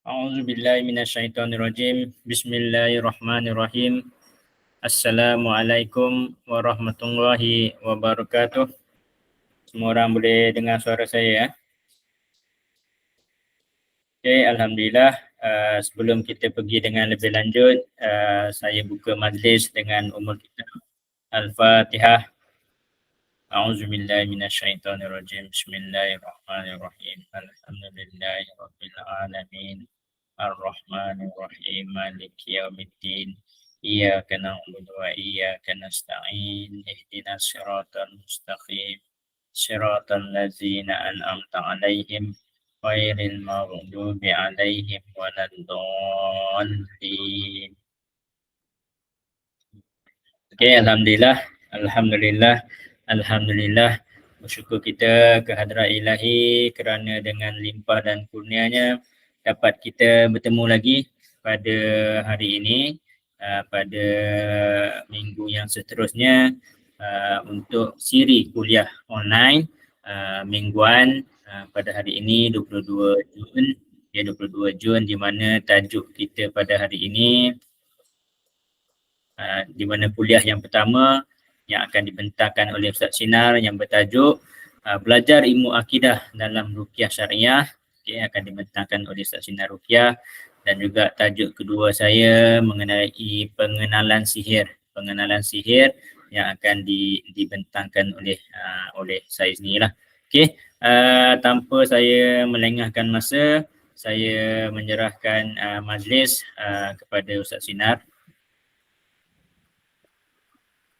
A'udzubillahi minasyaitonirrajim. Bismillahirrahmanirrahim. Assalamualaikum warahmatullahi wabarakatuh. Semua orang boleh dengar suara saya ya? Okey, alhamdulillah. Sebelum kita pergi dengan lebih lanjut, saya buka majlis dengan umul kita Al-Fatihah. A'udzubillahi minasyaitonirrajim. Bismillahirrahmanirrahim. Alhamdulillahirabbil alamin. Ar-Rahmanir-Rahim. Maliki yaumiddin. Iyyaka na'budu wa iyyaka nasta'in. Ihdinas siratal mustaqim. Siratal ladzina an'amta 'alaihim ghairil maghdubi 'alaihim waladdallin. Okey, alhamdulillah. Bersyukur kita kehadrat Ilahi kerana dengan limpah dan kurnianya dapat kita bertemu lagi pada hari ini, pada minggu yang seterusnya, untuk siri kuliah online mingguan pada hari ini 22 Jun, di mana tajuk kita pada hari ini, di mana kuliah yang pertama yang akan dibentangkan oleh Ustaz Sinar yang bertajuk belajar ilmu akidah dalam ruqyah syariah, akan dibentangkan oleh Ustaz Sinar Ruqyah. Dan juga tajuk kedua saya mengenai pengenalan sihir yang akan dibentangkan oleh saya sendirilah. Okey, tanpa saya melengahkan masa, saya menyerahkan majlis kepada Ustaz Sinar.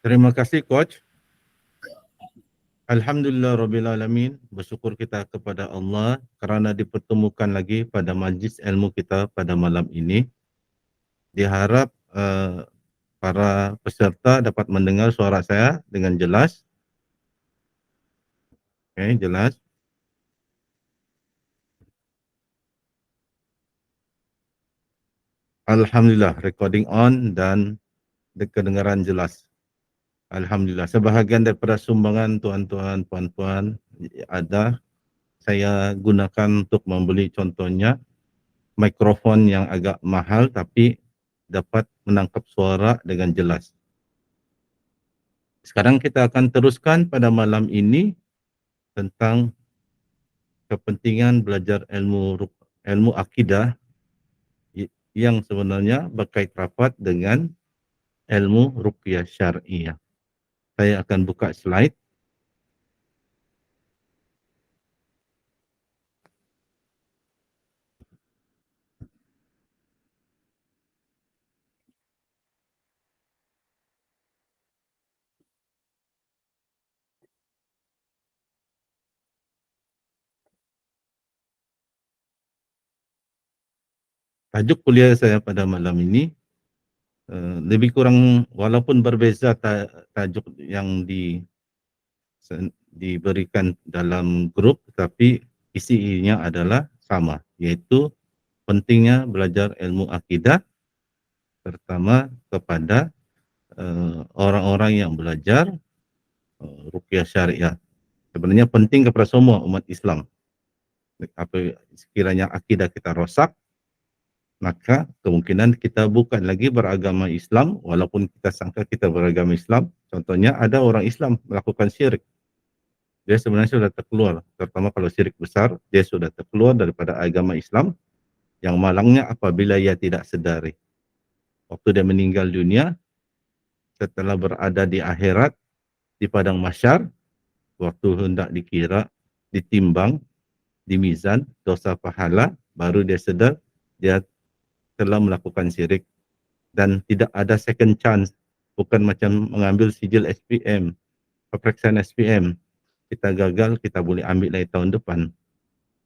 Terima kasih Coach. Alhamdulillah Rabbil Alamin. Bersyukur kita kepada Allah kerana dipertemukan lagi pada majlis ilmu kita pada malam ini. Diharap para peserta dapat mendengar suara saya dengan jelas. Okey, jelas. Alhamdulillah, recording on dan kedengaran jelas. Alhamdulillah. Sebahagian daripada sumbangan tuan-tuan, puan-puan ada, saya gunakan untuk membeli contohnya mikrofon yang agak mahal tapi dapat menangkap suara dengan jelas. Sekarang kita akan teruskan pada malam ini tentang kepentingan belajar ilmu akidah yang sebenarnya berkait rapat dengan ilmu ruqyah syariah. Saya akan buka slide. Tajuk kuliah saya pada malam ini lebih kurang walaupun berbeza tajuk yang diberikan dalam grup, tetapi isinya adalah sama, iaitu pentingnya belajar ilmu akidah terutama kepada orang-orang yang belajar ruqyah syariah. Sebenarnya penting kepada semua umat Islam. Apa sekiranya akidah kita rosak, maka kemungkinan kita bukan lagi beragama Islam walaupun kita sangka kita beragama Islam. Contohnya ada orang Islam melakukan syirik. Dia sebenarnya sudah terkeluar, terutama kalau syirik besar, dia sudah terkeluar daripada agama Islam, yang malangnya apabila ia tidak sedari. Waktu dia meninggal dunia, setelah berada di akhirat, di padang mahsyar, waktu hendak dikira, ditimbang, di mizan, dosa pahala, baru dia sedar, dia telah melakukan syirik dan tidak ada second chance. Bukan macam mengambil sijil SPM, peperiksaan SPM, kita gagal, kita boleh ambil lagi tahun depan.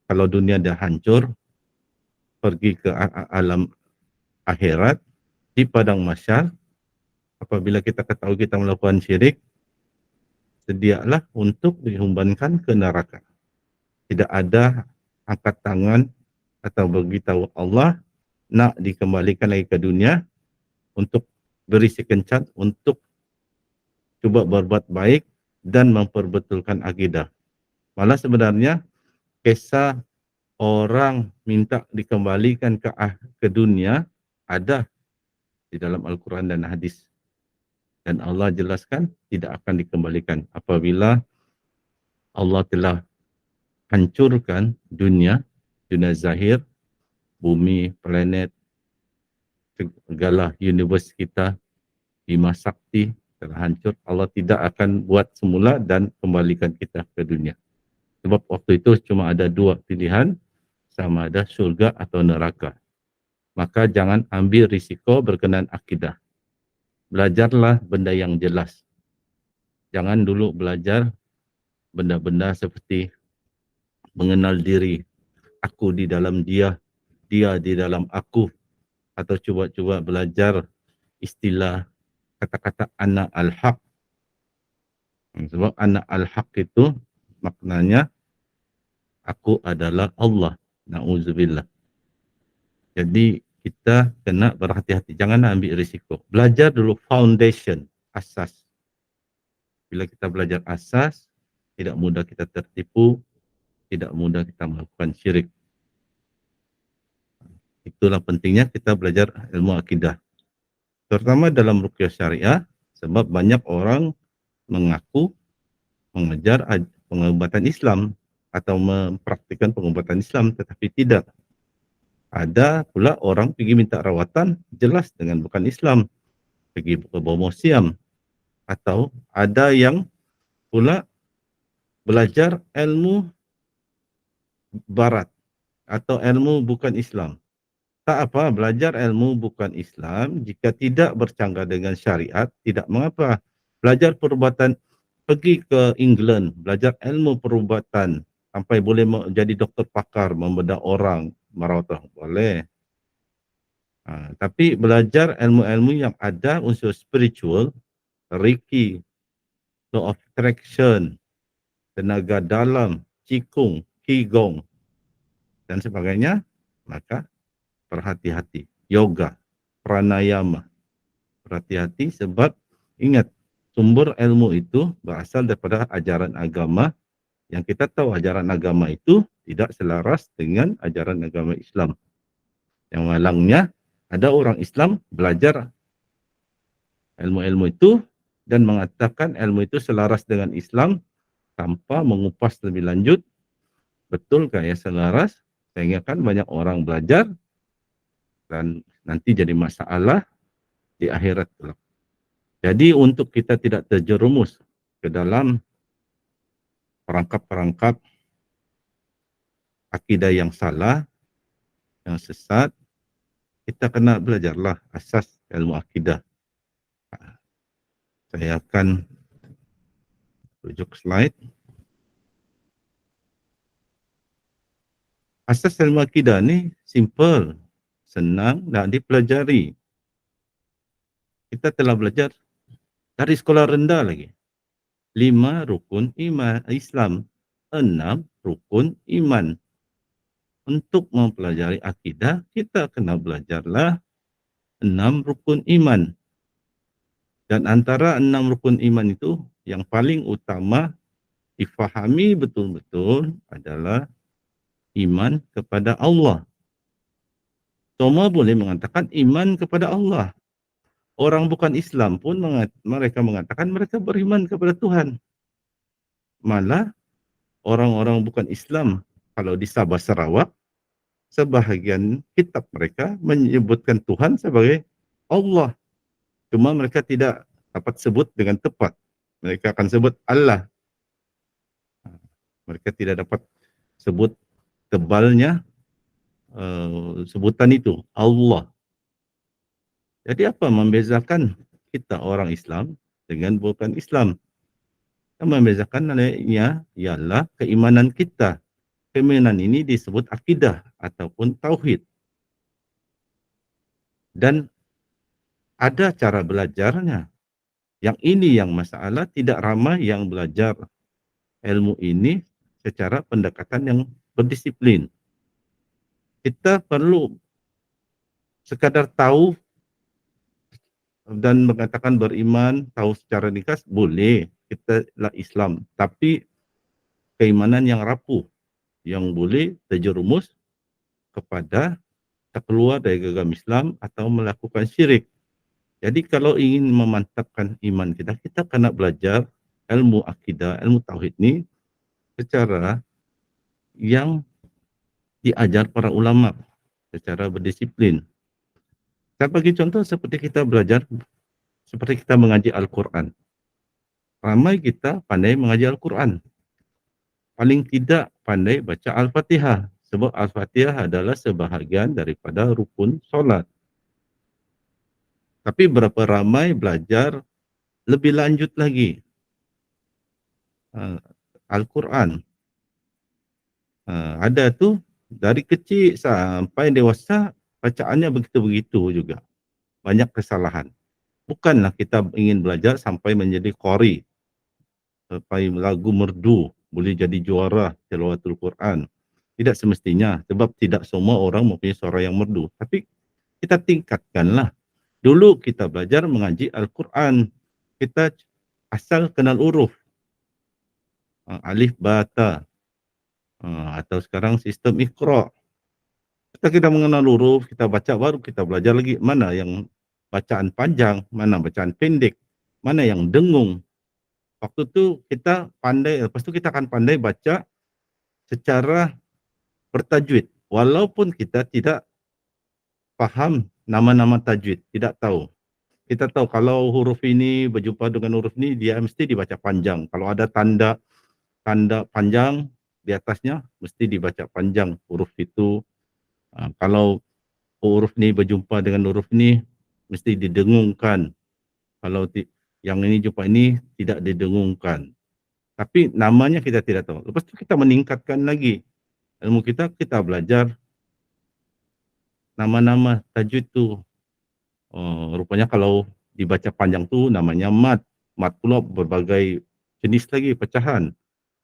Kalau dunia dah hancur, pergi ke alam akhirat, di padang mahsyar, apabila kita ketahui kita melakukan syirik, sedialah untuk dihumbankan ke neraka. Tidak ada angkat tangan atau beritahu Allah nak dikembalikan lagi ke dunia untuk beri second chance untuk cuba berbuat baik dan memperbetulkan akidah. Malah sebenarnya kisah orang minta dikembalikan ke dunia, ada di dalam Al-Quran dan hadis. Dan Allah jelaskan tidak akan dikembalikan apabila Allah telah hancurkan dunia zahir, bumi, planet, segala universe kita, Bima Sakti telah hancur. Allah tidak akan buat semula dan kembalikan kita ke dunia. Sebab waktu itu cuma ada dua pilihan, sama ada surga atau neraka. Maka jangan ambil risiko berkenaan akidah. Belajarlah benda yang jelas. Jangan dulu belajar benda-benda seperti mengenal diri. Aku di dalam dia, dia di dalam aku. Atau cuba-cuba belajar istilah kata-kata ana al-haq. Sebab ana al-haq itu maknanya aku adalah Allah. Na'udzubillah. Jadi kita kena berhati-hati. Jangan ambil risiko. Belajar dulu foundation, asas. Bila kita belajar asas, tidak mudah kita tertipu, tidak mudah kita melakukan syirik. Itulah pentingnya kita belajar ilmu akidah. Terutama dalam ruqyah syariah, sebab banyak orang mengaku mengajar pengobatan Islam atau mempraktikkan pengobatan Islam, tetapi tidak. Ada pula orang pergi minta rawatan, jelas dengan bukan Islam. Pergi ke Bomosiam. Atau ada yang pula belajar ilmu barat atau ilmu bukan Islam. Tak apa, belajar ilmu bukan Islam jika tidak bercanggah dengan syariat, tidak mengapa. Belajar perubatan, pergi ke England, belajar ilmu perubatan sampai boleh jadi doktor pakar, membedah orang, merawat orang, boleh. Tapi belajar ilmu-ilmu yang ada unsur spiritual, Reiki, law of attraction, tenaga dalam, Qigong, Qigong, dan sebagainya, maka berhati-hati. Yoga, pranayama, berhati-hati sebab ingat, sumber ilmu itu berasal daripada ajaran agama yang kita tahu ajaran agama itu tidak selaras dengan ajaran agama Islam. Yang malangnya, ada orang Islam belajar ilmu-ilmu itu dan mengatakan ilmu itu selaras dengan Islam tanpa mengupas lebih lanjut. Betulkah ya selaras? Sehingga kan banyak orang belajar dan nanti jadi masalah di akhirat. Jadi untuk kita tidak terjerumus ke dalam perangkap-perangkap akidah yang salah, yang sesat, kita kena belajarlah asas ilmu akidah. Saya akan tunjuk slide. Asas ilmu akidah ni simple, senang dan dipelajari. Kita telah belajar dari sekolah rendah lagi. 5 rukun iman Islam, 6 rukun iman. Untuk mempelajari akidah, kita kena belajarlah 6 rukun iman. Dan antara 6 rukun iman itu, yang paling utama difahami betul-betul adalah iman kepada Allah. Semua boleh mengatakan iman kepada Allah. Orang bukan Islam pun mereka mengatakan mereka beriman kepada Tuhan. Malah orang-orang bukan Islam, kalau di Sabah Sarawak, sebahagian kitab mereka menyebutkan Tuhan sebagai Allah. Cuma mereka tidak dapat sebut dengan tepat. Mereka akan sebut Allah. Mereka tidak dapat sebut tebalnya sebutan itu, Allah. Jadi apa membezakan kita orang Islam dengan bukan Islam? Yang membezakan ialah keimanan kita. Keimanan ini disebut akidah ataupun tauhid. Dan ada cara belajarnya. Yang ini yang masalah, tidak ramai yang belajar ilmu ini secara pendekatan yang berdisiplin. Kita perlu sekadar tahu dan mengatakan beriman, tahu secara ringkas, boleh. Kita lah Islam. Tapi keimanan yang rapuh. yang boleh terjerumus kepada terkeluar dari agama Islam atau melakukan syirik. Jadi kalau ingin memantapkan iman kita, kita kena belajar ilmu akidah, ilmu tauhid ni secara yang diajar para ulama, secara berdisiplin. Saya bagi contoh seperti kita belajar, seperti kita mengaji Al-Quran. Ramai kita pandai mengaji Al-Quran. Paling tidak pandai baca Al-Fatihah. Sebab Al-Fatihah adalah sebahagian daripada rukun solat. Tapi berapa ramai belajar lebih lanjut lagi Al-Quran. Ada tu dari kecil sampai dewasa bacaannya begitu-begitu juga. Banyak kesalahan. Bukanlah kita ingin belajar sampai menjadi qari, sampai lagu merdu, boleh jadi juara tilawatul Quran. Tidak semestinya, sebab tidak semua orang mempunyai suara yang merdu. Tapi kita tingkatkanlah. Dulu kita belajar mengaji Al-Quran. Kita asal kenal huruf. Alif, ba, ta. Atau sekarang sistem Iqra. Kita mengenal huruf, kita baca, baru kita belajar lagi mana yang bacaan panjang, mana bacaan pendek, mana yang dengung. Waktu tu kita pandai, lepas tu kita akan pandai baca secara bertajwid. Walaupun kita tidak faham nama-nama tajwid, tidak tahu. Kita tahu kalau huruf ini berjumpa dengan huruf ini, dia mesti dibaca panjang. Kalau ada tanda panjang di atasnya, mesti dibaca panjang huruf itu. Kalau huruf ini berjumpa dengan huruf ini, mesti didengungkan. Kalau yang ini jumpa ini, tidak didengungkan. Tapi namanya kita tidak tahu. Lepas itu kita meningkatkan lagi ilmu kita belajar nama-nama tajwid tu. Rupanya kalau dibaca panjang tu namanya mad. Mad pula berbagai jenis lagi pecahan.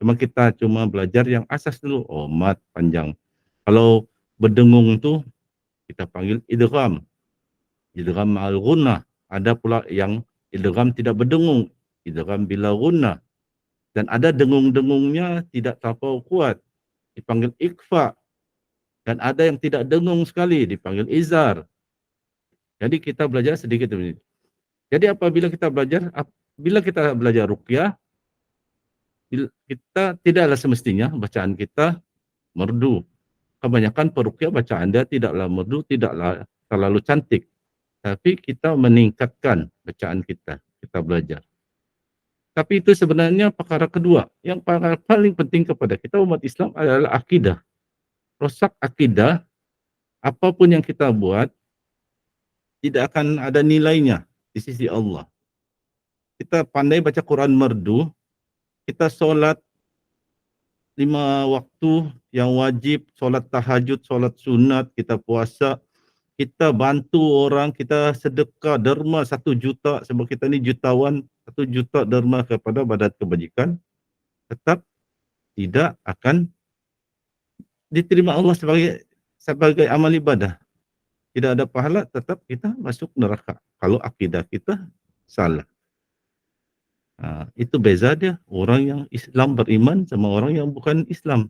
Kita cuma belajar yang asas dulu. Mad panjang. Kalau berdengung tu kita panggil idgham. Idgham ma'al ghunnah. Ada pula yang idgham tidak berdengung. Idgham bila ghunnah. Dan ada dengung-dengungnya tidak terlalu kuat. Dipanggil ikfa. Dan ada yang tidak dengung sekali, dipanggil izar. Jadi kita belajar sedikit demi sedikit. Jadi apabila kita belajar ruqyah, kita tidaklah semestinya bacaan kita merdu. Kebanyakan peruqyah bacaan dia tidaklah merdu, tidaklah terlalu cantik. Tapi kita meningkatkan bacaan kita belajar. Tapi itu sebenarnya perkara kedua. Yang paling penting kepada kita umat Islam adalah akidah. Rosak akidah, apapun yang kita buat, tidak akan ada nilainya di sisi Allah. Kita pandai baca Quran merdu, kita solat 5 waktu yang wajib, solat tahajud, solat sunat, kita puasa, kita bantu orang, kita sedekah derma 1 juta, sebab kita ni jutawan, 1 juta derma kepada badan kebajikan, tetap tidak akan diterima Allah sebagai amal ibadah. Tidak ada pahala, tetap kita masuk neraka kalau akidah kita salah. Itu beza dia orang yang Islam beriman sama orang yang bukan Islam.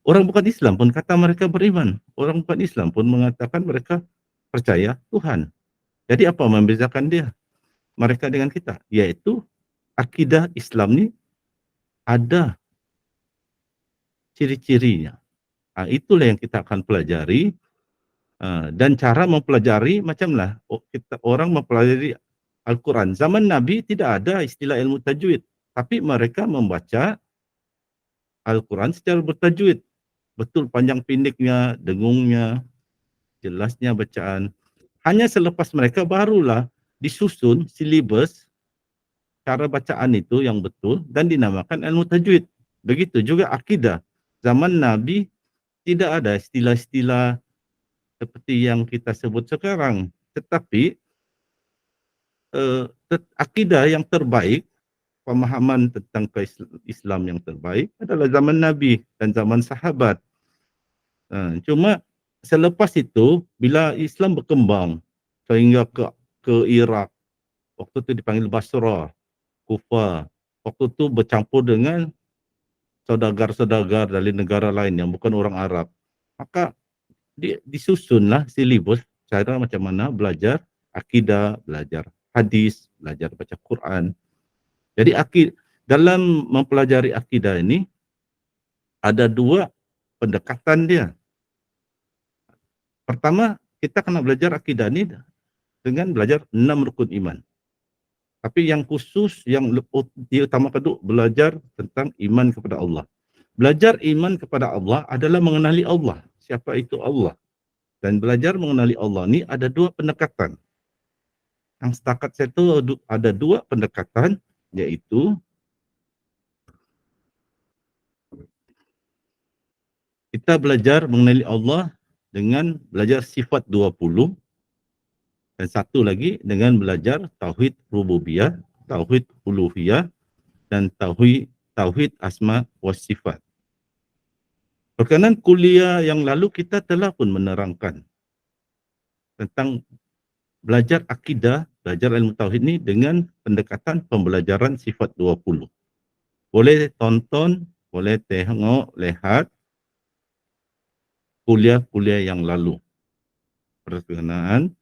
Orang bukan Islam pun kata mereka beriman. Orang bukan Islam pun mengatakan mereka percaya Tuhan. Jadi apa membezakan dia mereka dengan kita? Yaitu akidah Islam ni ada ciri-cirinya. Itulah yang kita akan pelajari. Dan cara mempelajari macamlah orang mempelajari Al-Quran. Zaman Nabi tidak ada istilah ilmu tajwid, tapi mereka membaca Al-Quran secara bertajwid. Betul panjang pendeknya, dengungnya, jelasnya bacaan. Hanya selepas mereka barulah disusun silibus cara bacaan itu yang betul dan dinamakan ilmu tajwid. Begitu juga akidah. Zaman Nabi tidak ada istilah-istilah seperti yang kita sebut sekarang. Tetapi akidah yang terbaik, pemahaman tentang Islam yang terbaik adalah zaman Nabi dan zaman sahabat. Cuma selepas itu, bila Islam berkembang sehingga ke Iraq, waktu itu dipanggil Basra, Kufah, waktu itu bercampur dengan saudagar-saudagar dari negara lain yang bukan orang Arab. Maka disusunlah silibus cara macam mana belajar akidah, belajar hadis, belajar baca Quran. Jadi dalam mempelajari akidah ini ada dua pendekatan dia. Pertama, kita kena belajar akidah ini dengan belajar 6 rukun iman. Tapi yang khusus, yang diutamakan itu belajar tentang iman kepada Allah. Belajar iman kepada Allah adalah mengenali Allah. Siapa itu Allah? Dan belajar mengenali Allah ini ada dua pendekatan. Yang setakat saya tahu ada dua pendekatan, yaitu kita belajar mengenali Allah dengan belajar sifat 20, dan satu lagi dengan belajar tauhid rububiyah, tauhid uluhiyah, dan tauhid asma wa sifat. Berkenaan kuliah yang lalu kita telah pun menerangkan tentang belajar akidah, belajar ilmu tauhid ini dengan pendekatan pembelajaran sifat 20. Boleh tonton, boleh tengok, lihat kuliah-kuliah yang lalu berkenaan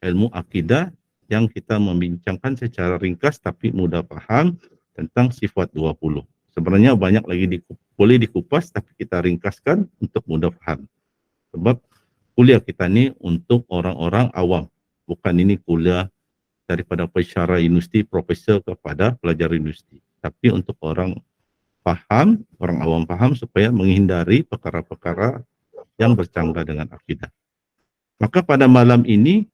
ilmu akidah yang kita membincangkan secara ringkas tapi mudah paham tentang sifat 20. Sebenarnya banyak lagi boleh dikupas tapi kita ringkaskan untuk mudah paham. Sebab kuliah kita ini untuk orang-orang awam. Bukan ini kuliah daripada pensyarah universiti, profesor kepada pelajar universiti. Tapi untuk orang paham, orang awam paham supaya menghindari perkara-perkara yang bercanggah dengan akidah. Maka pada malam ini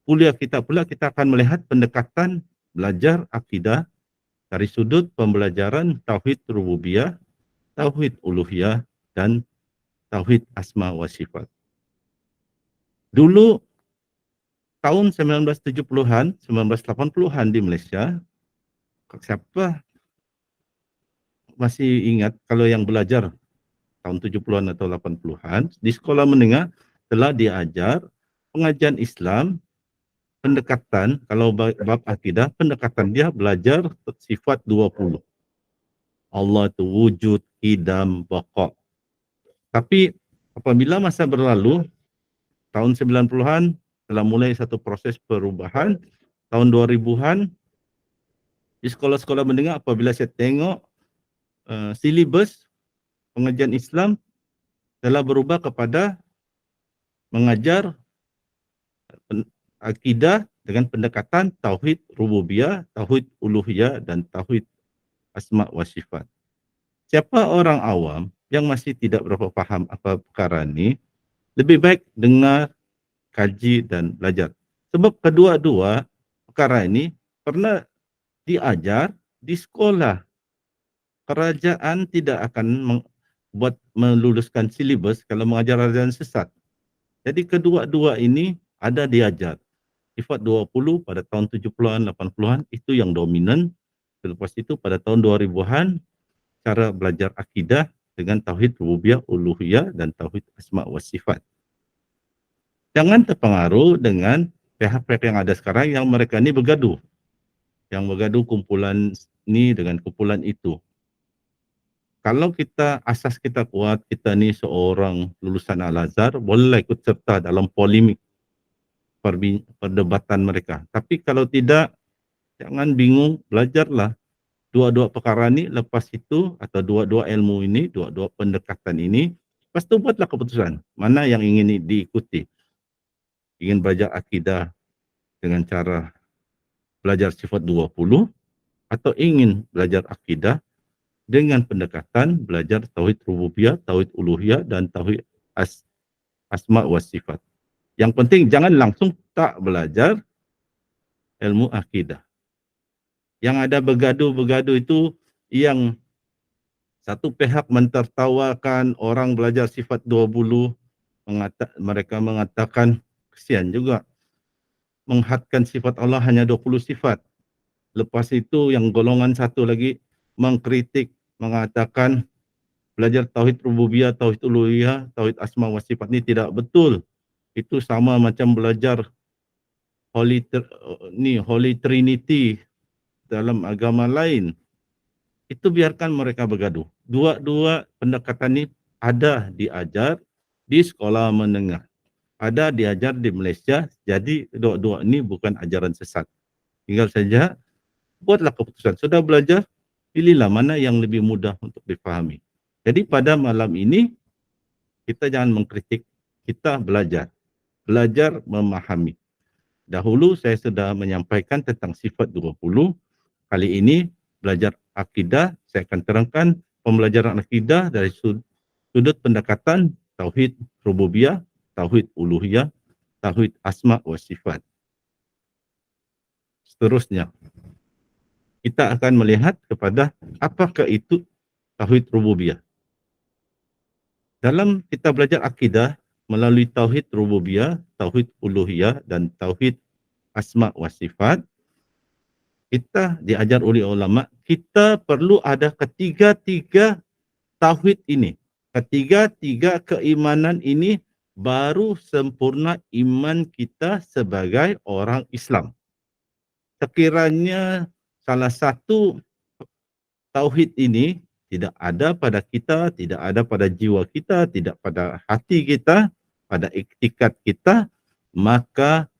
kuliah kita akan melihat pendekatan belajar akidah dari sudut pembelajaran tauhid rububiyah, tauhid uluhiyah, dan tauhid asma wa sifat. Dulu tahun 1970-an, 1980-an di Malaysia, siapa masih ingat kalau yang belajar tahun 70-an atau 80-an, di sekolah menengah telah diajar pengajian Islam, pendekatan, kalau bab akidah, pendekatan dia belajar sifat 20. Allah itu wujud, qidam, pokok. Tapi apabila masa berlalu, tahun 90-an telah mulai satu proses perubahan, tahun 2000-an, di sekolah-sekolah menengah apabila saya tengok silibus pengajian Islam telah berubah kepada mengajar akidah dengan pendekatan tauhid rububiyah, tauhid uluhiyah, dan tauhid asma wa sifat. Siapa orang awam yang masih tidak berapa paham apa perkara ini, lebih baik dengar, kaji, dan belajar. Sebab kedua-dua perkara ini pernah diajar di sekolah. Kerajaan tidak akan meluluskan silibus kalau mengajar ajaran sesat. Jadi kedua-dua ini ada diajar. Sifat 20 pada tahun 70-an, 80-an itu yang dominan. Selepas itu pada tahun 2000-an cara belajar akidah dengan tauhid rububiyah, uluhiyah, dan tauhid asma wa sifat. Jangan terpengaruh dengan pihak-pihak yang ada sekarang yang mereka ini bergaduh. Yang bergaduh kumpulan ini dengan kumpulan itu. Kalau asas kita kuat, kita ni seorang lulusan Al-Azhar, bolehlah ikut serta dalam polemik perdebatan mereka. Tapi kalau tidak, jangan bingung, belajarlah dua-dua perkara ni, lepas itu atau dua-dua ilmu ini, dua-dua pendekatan ini, lepas itu buatlah keputusan mana yang ingin diikuti. Ingin belajar akidah dengan cara belajar sifat 20 atau ingin belajar akidah dengan pendekatan belajar tauhid rububiyah, tauhid uluhiyah, dan tauhid asma wa sifat. Yang penting jangan langsung tak belajar ilmu akidah. Yang ada bergaduh-bergaduh itu yang satu pihak mentertawakan orang belajar sifat 20, mereka mengatakan kesian juga menghadkan sifat Allah hanya 20 sifat. Lepas itu yang golongan satu lagi mengkritik, mengatakan belajar tauhid rububiyah, tauhid uluhiyah, tauhid asma wa sifat ini tidak betul. Itu sama macam belajar Holy Trinity dalam agama lain. itu biarkan mereka bergaduh. Dua pendekatan ini ada diajar di sekolah menengah, ada diajar di Malaysia, jadi dua ini bukan ajaran sesat. Tinggal saja buatlah keputusan. Sudah belajar, pilihlah mana yang lebih mudah untuk dipahami. Jadi pada malam ini, kita jangan mengkritik, kita belajar memahami. Dahulu saya sudah menyampaikan tentang sifat 20, kali ini belajar akidah, saya akan terangkan pembelajaran akidah dari sudut pendekatan tauhid rububiyah, tauhid uluhiyah, tauhid asma wa sifat. Seterusnya, kita akan melihat kepada apakah itu tauhid rububiyah. Dalam kita belajar akidah melalui tauhid rububiyah, tauhid uluhiyah dan tauhid asma wa sifat, kita diajar oleh ulama, kita perlu ada ketiga-tiga tauhid ini. Ketiga-tiga keimanan ini baru sempurna iman kita sebagai orang Islam. Sekiranya salah satu tauhid ini tidak ada pada kita, tidak ada pada jiwa kita, tidak pada hati kita, pada iktikad kita, maka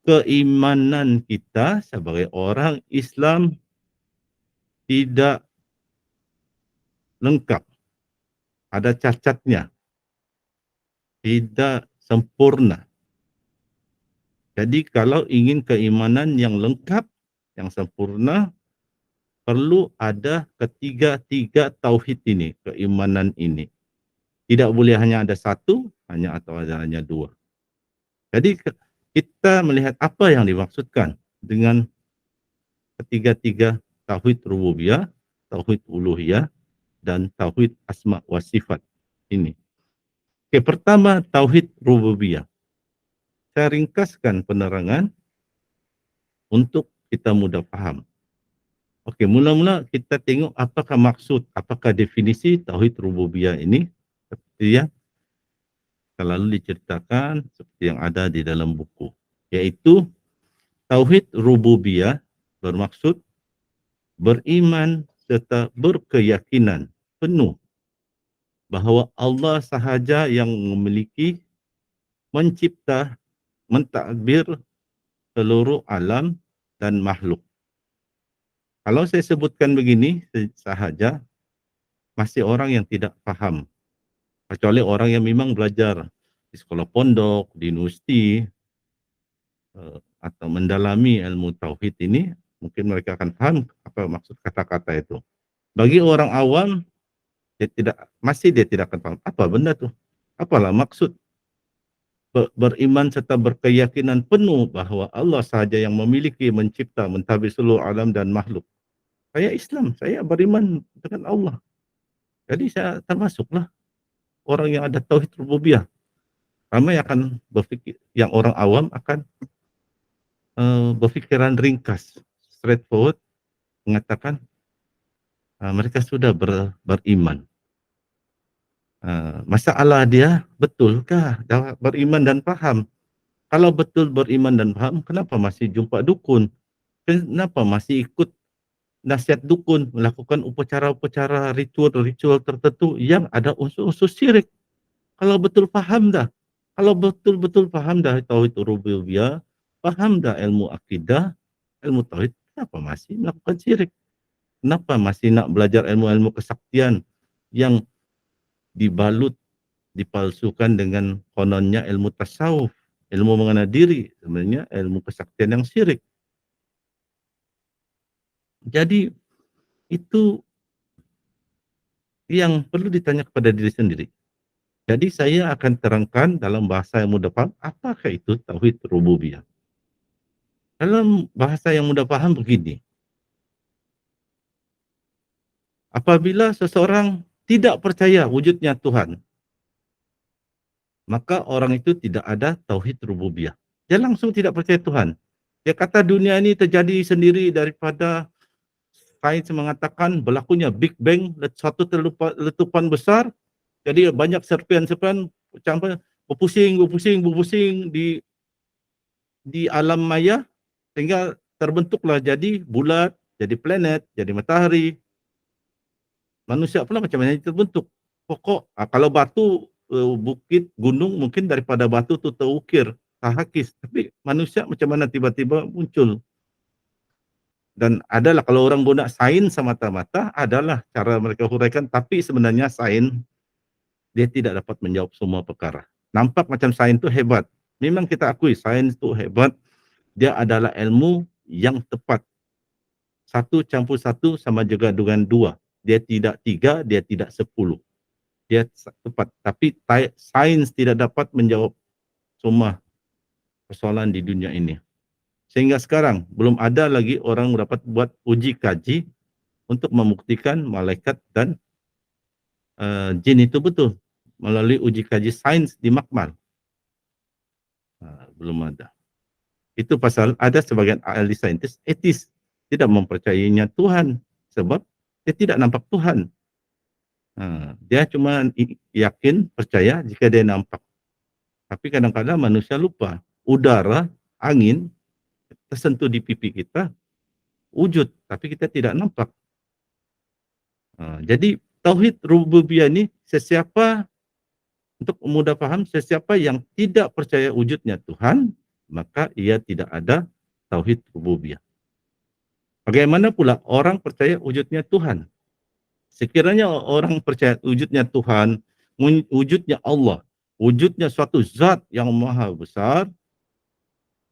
keimanan kita sebagai orang Islam tidak lengkap, ada cacatnya, tidak sempurna. Jadi kalau ingin keimanan yang lengkap, yang sempurna, perlu ada ketiga-tiga tauhid ini, keimanan ini. Tidak boleh hanya ada satu, atau hanya dua. Jadi kita melihat apa yang dimaksudkan dengan ketiga-tiga tauhid rububiyah, tauhid uluhiyah, dan tauhid asma wa sifat ini. Oke, pertama tauhid rububiyah. Saya ringkaskan penerangan untuk kita mudah paham. Oke, mula-mula kita tengok apakah maksud, apakah definisi tauhid rububiyah ini seperti yang selalu diceritakan, seperti yang ada di dalam buku. Yaitu tauhid rububiyah bermaksud beriman serta berkeyakinan penuh bahawa Allah sahaja yang memiliki, mencipta, mentadbir seluruh alam dan makhluk. Kalau saya sebutkan begini sahaja, masih orang yang tidak faham. Kecuali orang yang memang belajar di sekolah pondok, di universiti, atau mendalami ilmu tauhid ini, mungkin mereka akan paham apa maksud kata-kata itu. Bagi orang awam, dia tidak akan paham. Apa benda itu? Apalah maksud beriman serta berkeyakinan penuh bahawa Allah sahaja yang memiliki, mencipta, mentadbir seluruh alam dan makhluk. Saya Islam, saya beriman dengan Allah. Jadi saya termasuklah orang yang ada tauhid rububiyah. Ramai akan berfikir, yang orang awam akan berfikiran ringkas, straightforward, mengatakan mereka sudah beriman. Masalah dia, betulkah beriman dan faham? Kalau betul beriman dan faham, kenapa masih jumpa dukun? Kenapa masih ikut nasihat dukun, melakukan upacara-upacara, ritual-ritual tertentu yang ada unsur-unsur syirik? Kalau betul faham dah, kalau betul-betul faham dah tauhid rububiyah, faham dah ilmu akidah, ilmu tauhid, kenapa masih melakukan syirik? Kenapa masih nak belajar ilmu-ilmu kesaktian yang dibalut, dipalsukan dengan kononnya ilmu tasawuf, ilmu mengenal diri, sebenarnya ilmu kesaktian yang syirik. Jadi itu yang perlu ditanya kepada diri sendiri. Jadi saya akan terangkan dalam bahasa yang mudah paham, apakah itu tauhid rububiyah. Dalam bahasa yang mudah paham begini. Apabila seseorang tidak percaya wujudnya Tuhan, maka orang itu tidak ada tauhid rububiyah. Dia langsung tidak percaya Tuhan. Dia kata dunia ini terjadi sendiri daripada sains mengatakan berlakunya Big Bang, suatu letupan besar. Jadi banyak serpian-serpian berpusing di alam maya sehingga terbentuklah jadi bulat, jadi planet, jadi matahari. Manusia pula macam mana terbentuk. Pokok, kalau batu, bukit, gunung mungkin daripada batu tu terukir, terhakis. Tapi manusia macam mana tiba-tiba muncul. Dan adalah kalau orang guna sains semata-mata adalah cara mereka huraikan, tapi sebenarnya sains dia tidak dapat menjawab semua perkara. Nampak macam sains tu hebat. Memang kita akui sains tu hebat. Dia adalah ilmu yang tepat. 1+1 sama juga dengan 2. Dia tidak 3, dia tidak 10. Dia tepat. Tapi sains tidak dapat menjawab semua persoalan di dunia ini. Sehingga sekarang belum ada lagi orang dapat buat uji kaji untuk membuktikan malaikat dan jin itu betul melalui uji kaji sains di makmal. Belum ada. Itu pasal ada sebagian ahli saintis etis tidak mempercayainya Tuhan sebab dia tidak nampak Tuhan. Dia cuma yakin percaya jika dia nampak. Tapi kadang-kadang manusia lupa udara, angin tersentuh di pipi kita wujud, tapi kita tidak nampak. Jadi tauhid rububiyah ini sesiapa, untuk mudah paham, sesiapa yang tidak percaya wujudnya Tuhan, maka ia tidak ada tauhid rububiyah. Bagaimana pula orang percaya wujudnya Tuhan? Sekiranya orang percaya wujudnya Tuhan, wujudnya Allah, wujudnya suatu zat yang maha besar,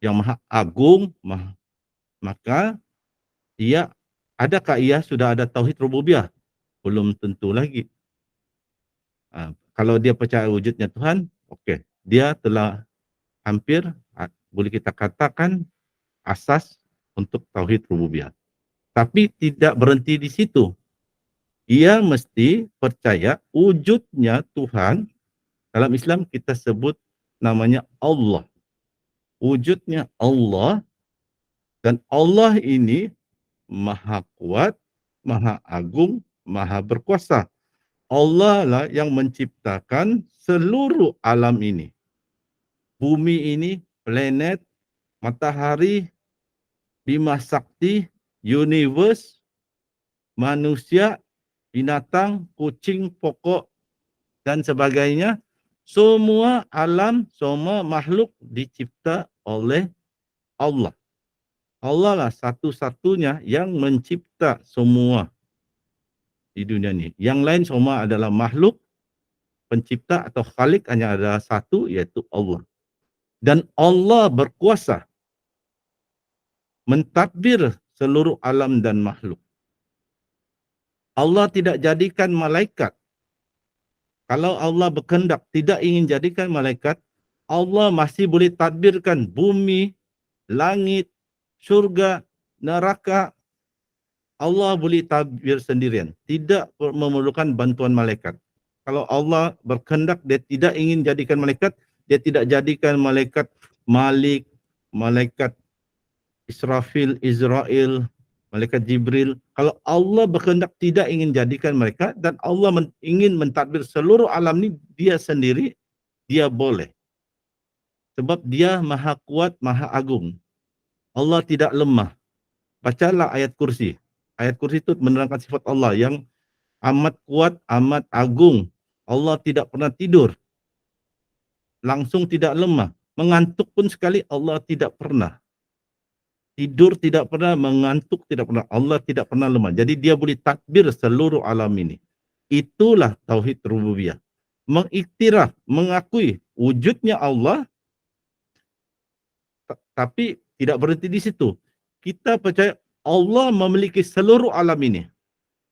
yang maha agung, maka adakah ia sudah ada tauhid rububiyah? Belum tentu lagi. Kalau dia percaya wujudnya Tuhan, okey, dia telah hampir boleh kita katakan asas untuk tauhid rububiyah. Tapi tidak berhenti di situ. Ia mesti percaya wujudnya Tuhan. Dalam Islam kita sebut namanya Allah. Wujudnya Allah, dan Allah ini maha kuat, maha agung, maha berkuasa. Allah lah yang menciptakan seluruh alam ini. Bumi ini, planet, matahari, Bima Sakti, universe, manusia, binatang, kucing, pokok, dan sebagainya. Semua alam, semua makhluk dicipta oleh Allah. Allah lah satu-satunya yang mencipta semua di dunia ini. Yang lain semua adalah makhluk, pencipta atau khalik hanya ada satu, yaitu Allah. Dan Allah berkuasa mentadbir seluruh alam dan makhluk. Allah tidak jadikan malaikat. Kalau Allah berkehendak tidak ingin jadikan malaikat, Allah masih boleh tadbirkan bumi, langit, syurga, neraka. Allah boleh tadbir sendirian, tidak memerlukan bantuan malaikat. Kalau Allah berkehendak dia tidak ingin jadikan malaikat, dia tidak jadikan malaikat Malik, malaikat Israfil, Israel, malaikat Jibril. Kalau Allah berkehendak tidak ingin jadikan mereka dan Allah ingin mentadbir seluruh alam ini dia sendiri, dia boleh. Sebab dia maha kuat, maha agung. Allah tidak lemah. Bacalah ayat kursi. Ayat kursi itu menerangkan sifat Allah yang amat kuat, amat agung. Allah tidak pernah tidur. Langsung tidak lemah. Mengantuk pun sekali Allah tidak pernah. Tidur tidak pernah, mengantuk tidak pernah. Allah tidak pernah lemah. Jadi dia boleh tadbir seluruh alam ini. Itulah tauhid rububiyah. Mengiktiraf, mengakui wujudnya Allah, tapi tidak berhenti di situ. Kita percaya Allah memiliki seluruh alam ini.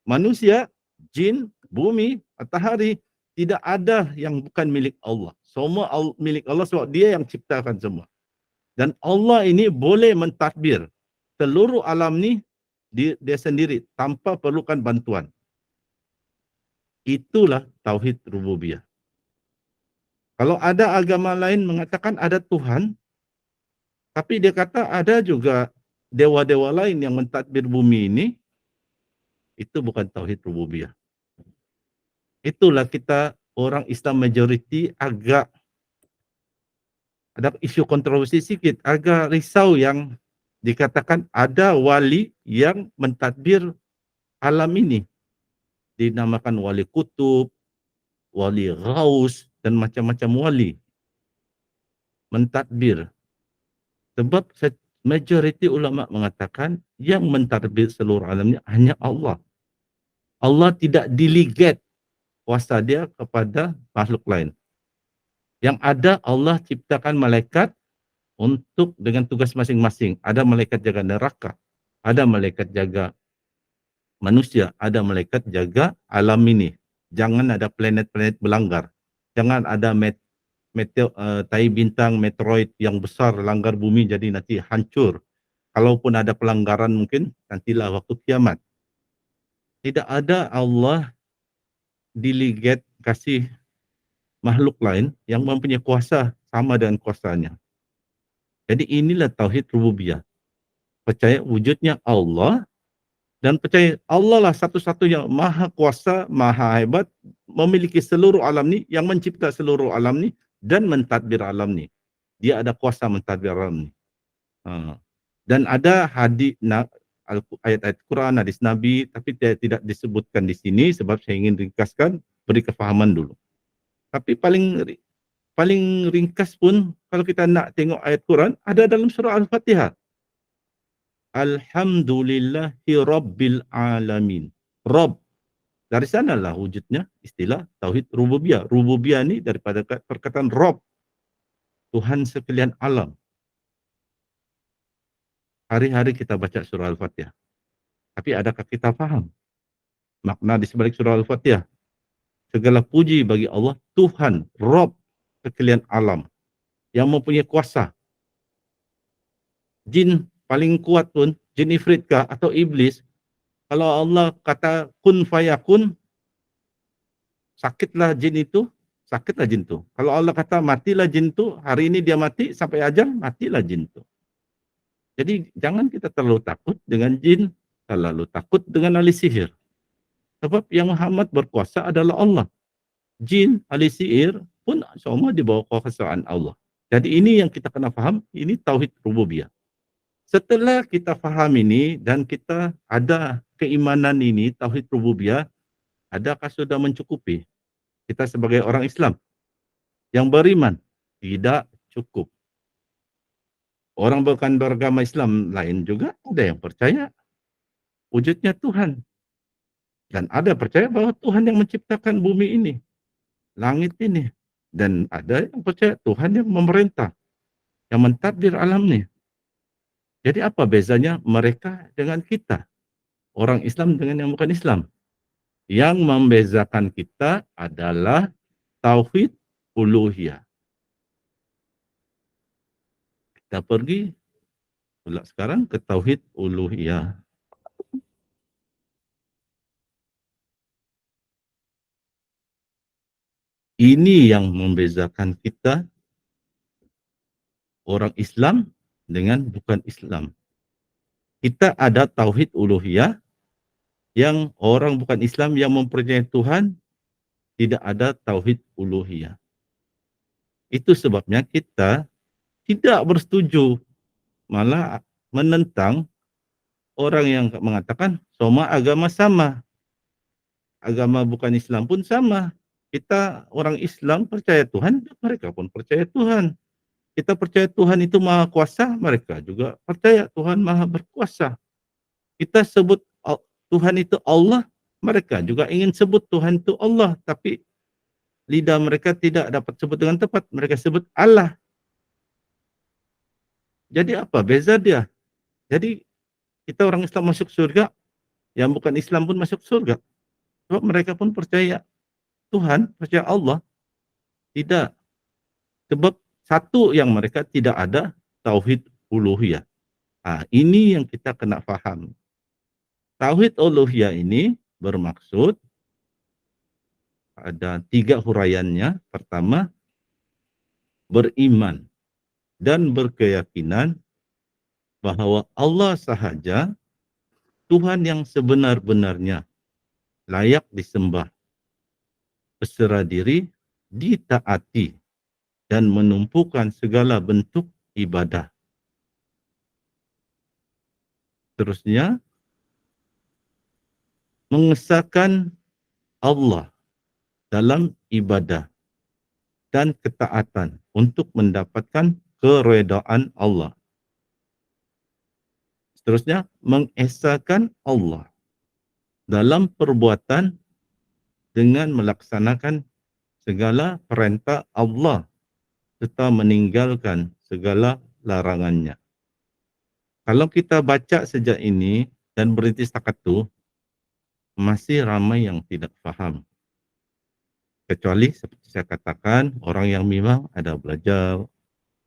Manusia, jin, bumi, matahari, tidak ada yang bukan milik Allah. Semua milik Allah sebab dia yang ciptakan semua. Dan Allah ini boleh mentadbir seluruh alam ni dia sendiri tanpa perlukan bantuan. Itulah tauhid rububiyah. Kalau ada agama lain mengatakan ada Tuhan, tapi dia kata ada juga dewa-dewa lain yang mentadbir bumi ini, itu bukan tauhid rububiyah. Itulah kita orang Islam majoriti agak ada isu kontroversi sikit, agak risau yang dikatakan ada wali yang mentadbir alam ini. dinamakan wali kutub, wali ghaus, dan macam-macam wali. Mentadbir. Sebab majoriti ulama mengatakan yang mentadbir seluruh alam ini hanya Allah. Allah tidak delegate kuasa dia kepada makhluk lain. Yang ada Allah ciptakan malaikat untuk dengan tugas masing-masing. Ada malaikat jaga neraka, ada malaikat jaga manusia, ada malaikat jaga alam ini. Jangan ada planet-planet melanggar. Jangan ada tai bintang, meteoroid yang besar langgar bumi jadi nanti hancur. Kalaupun ada pelanggaran mungkin nantilah waktu kiamat. Tidak ada Allah delegate kasih makhluk lain yang mempunyai kuasa sama dengan kuasanya. Jadi inilah tauhid rububiyah. Percaya wujudnya Allah dan percaya Allah lah satu-satunya maha kuasa, maha hebat, memiliki seluruh alam ni, yang mencipta seluruh alam ni dan mentadbir alam ni. Dia ada kuasa mentadbir alam ni. Dan ada ayat-ayat Quran, hadis Nabi, tapi tidak disebutkan di sini sebab saya ingin ringkaskan, beri kefahaman dulu. Tapi paling ringkas pun kalau kita nak tengok ayat Quran ada dalam surah Al-Fatihah. Alhamdulillahi Rabbil Alamin. Rabb. Dari sanalah wujudnya istilah tauhid rububiyah. Rububiyah ni daripada perkataan Rabb. Tuhan sekalian alam. Hari-hari kita baca surah Al-Fatihah. Tapi adakah kita faham makna di sebalik surah Al-Fatihah? Segala puji bagi Allah, Tuhan, Rabb sekalian alam. Yang mempunyai kuasa. Jin paling kuat pun, jin ifrit kah atau iblis, kalau Allah kata kun fayakun, sakitlah jin itu. Kalau Allah kata matilah jin itu, hari ini dia mati, sampai ajal, matilah jin itu. Jadi jangan kita terlalu takut dengan jin, terlalu takut dengan ahli sihir. Sebab yang Muhammad berkuasa adalah Allah. Jin, ahli sihir pun semua di bawah kekuasaan Allah. Jadi ini yang kita kena faham, ini tauhid rububiyah. Setelah kita faham ini dan kita ada keimanan ini, tauhid rububiyah, adakah sudah mencukupi? Kita sebagai orang Islam yang beriman, tidak cukup. Orang bukan beragama Islam lain juga ada yang percaya wujudnya Tuhan. Dan ada percaya bahwa Tuhan yang menciptakan bumi ini, langit ini. Dan ada yang percaya Tuhan yang memerintah, yang mentadbir alam ini. Jadi apa bezanya mereka dengan kita? Orang Islam dengan yang bukan Islam. Yang membezakan kita adalah tauhid uluhiyah. Kita pergi pula sekarang ke tauhid uluhiyah. Ini yang membezakan kita orang Islam dengan bukan Islam. Kita ada tauhid uluhiyah yang orang bukan Islam yang mempercayai Tuhan tidak ada tauhid uluhiyah. Itu sebabnya kita tidak bersetuju, malah menentang orang yang mengatakan semua agama sama. Agama bukan Islam pun sama. Kita orang Islam percaya Tuhan, mereka pun percaya Tuhan. Kita percaya Tuhan itu maha kuasa, mereka juga percaya Tuhan maha berkuasa. Kita sebut Tuhan itu Allah, mereka juga ingin sebut Tuhan itu Allah, tapi lidah mereka tidak dapat sebut dengan tepat, mereka sebut Allah. Jadi apa beza dia? Jadi kita orang Islam masuk surga, yang bukan Islam pun masuk surga. Sebab mereka pun percaya Tuhan, percaya Allah. Tidak. Sebab satu yang mereka tidak ada tauhid uluhiyah. Ini yang kita kena faham. Tauhid uluhiyah ini bermaksud ada 3 huraiannya. Pertama, beriman dan berkeyakinan bahwa Allah sahaja Tuhan yang sebenar-benarnya layak disembah, berserah diri, ditaati, dan menumpukan segala bentuk ibadah. Terusnya, mengesahkan Allah dalam ibadah dan ketaatan untuk mendapatkan keredaan Allah. Seterusnya, mengesahkan Allah dalam perbuatan dengan melaksanakan segala perintah Allah serta meninggalkan segala larangannya. Kalau kita baca sejak ini dan berhenti setakat itu, masih ramai yang tidak faham. Kecuali seperti saya katakan, orang yang memang ada belajar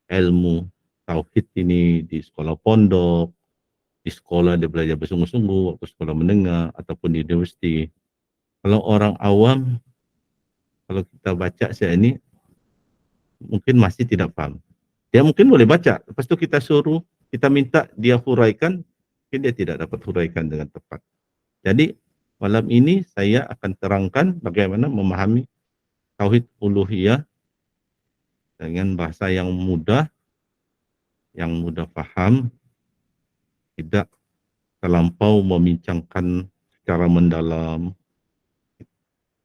ilmu tauhid ini di sekolah pondok, di sekolah dia belajar bersungguh-sungguh, waktu sekolah menengah ataupun di universiti. Kalau orang awam, kalau kita baca saya ini, mungkin masih tidak paham. Dia mungkin boleh baca, lepas itu kita suruh, kita minta dia huraikan, mungkin dia tidak dapat huraikan dengan tepat. Jadi malam ini saya akan terangkan bagaimana memahami tauhid uluhiyah dengan bahasa yang mudah faham, tidak terlampau membincangkan secara mendalam,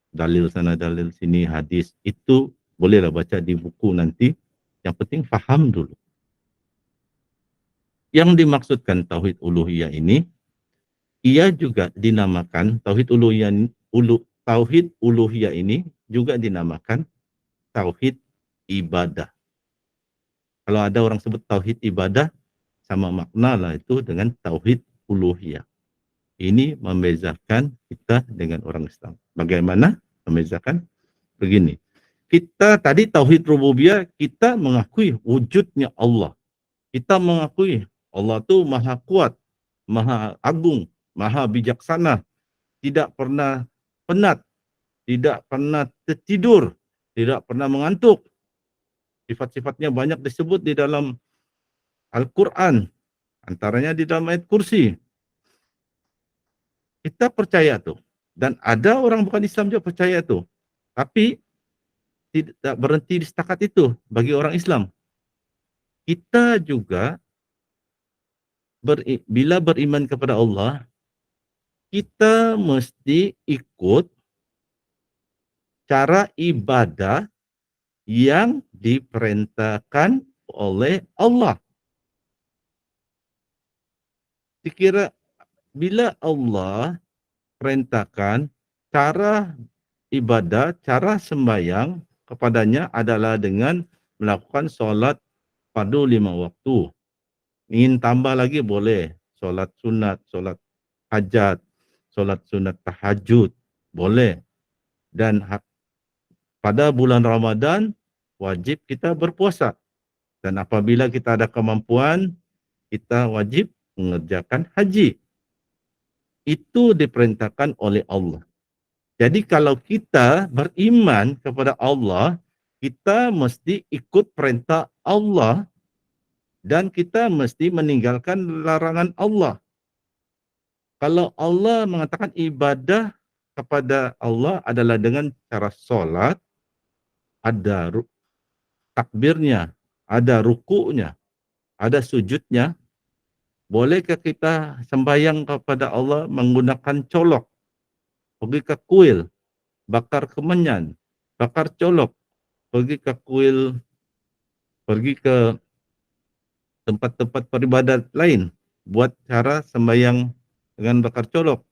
dalil sana dalil sini, hadis, itu bolehlah baca di buku nanti, yang penting faham dulu. Yang dimaksudkan tauhid uluhiyah ini, ia juga dinamakan tauhid uluhiyah ini juga dinamakan tauhid ibadah. Kalau ada orang sebut tauhid ibadah, sama makna lah itu dengan tauhid uluhiyah. Ini membezakan kita dengan orang Islam. Bagaimana membezakan? Begini, kita tadi tauhid rububiyah, kita mengakui wujudnya Allah. Kita mengakui Allah itu maha kuat, maha agung, maha bijaksana, tidak pernah penat, tidak pernah tertidur, tidak pernah mengantuk. Sifat-sifatnya banyak disebut di dalam Al-Quran, antaranya di dalam ayat kursi. Kita percaya tuh. Dan ada orang bukan Islam juga percaya tuh. Tapi tidak berhenti di setakat itu bagi orang Islam. Kita juga bila beriman kepada Allah, kita mesti ikut cara ibadah yang diperintahkan oleh Allah. Dikira bila Allah perintahkan cara ibadah, cara sembahyang kepadanya adalah dengan melakukan solat fardu 5 waktu. Ingin tambah lagi boleh, solat sunat, solat hajat, solat sunat tahajud, boleh. Dan pada bulan Ramadan wajib kita berpuasa. Dan apabila kita ada kemampuan, kita wajib mengerjakan haji. Itu diperintahkan oleh Allah. Jadi kalau kita beriman kepada Allah, kita mesti ikut perintah Allah dan kita mesti meninggalkan larangan Allah. Kalau Allah mengatakan ibadah kepada Allah adalah dengan cara solat, ada takbirnya, ada ruku'nya, ada sujudnya. Bolehkah kita sembahyang kepada Allah menggunakan colok, pergi ke kuil, bakar kemenyan, bakar colok, pergi ke kuil, pergi ke tempat-tempat peribadat lain, buat cara sembahyang dengan bakar colok,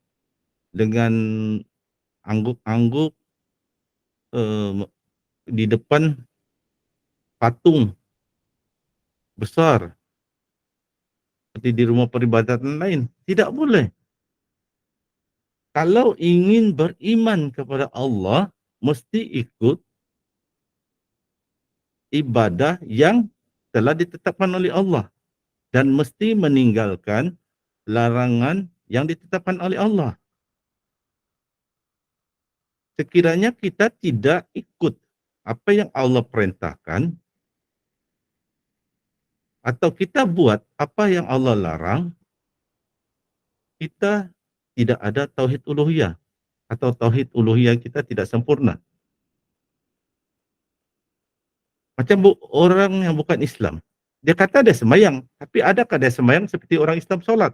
dengan angguk-angguk di depan patung besar seperti di rumah peribadatan lain. Tidak boleh. Kalau ingin beriman kepada Allah, mesti ikut ibadah yang telah ditetapkan oleh Allah dan mesti meninggalkan larangan yang ditetapkan oleh Allah. Sekiranya kita tidak ikut apa yang Allah perintahkan, atau kita buat apa yang Allah larang, kita tidak ada tauhid uluhiyah, atau tauhid uluhiyah kita tidak sempurna. Macam orang yang bukan Islam, dia kata dia sembahyang, tapi adakah dia sembahyang seperti orang Islam solat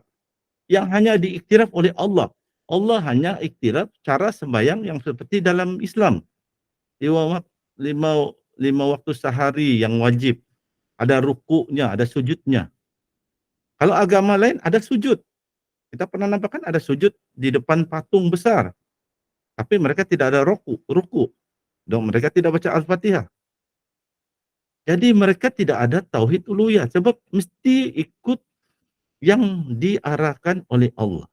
yang hanya diiktiraf oleh Allah? Allah hanya iktiraf cara sembahyang yang seperti dalam Islam. Lima waktu sehari yang wajib. Ada rukuknya, ada sujudnya. Kalau agama lain ada sujud. Kita pernah nampak kan ada sujud di depan patung besar. Tapi mereka tidak ada ruku. Dan mereka tidak baca Al-Fatihah. Jadi mereka tidak ada tauhid uluhiyah sebab mesti ikut yang diarahkan oleh Allah.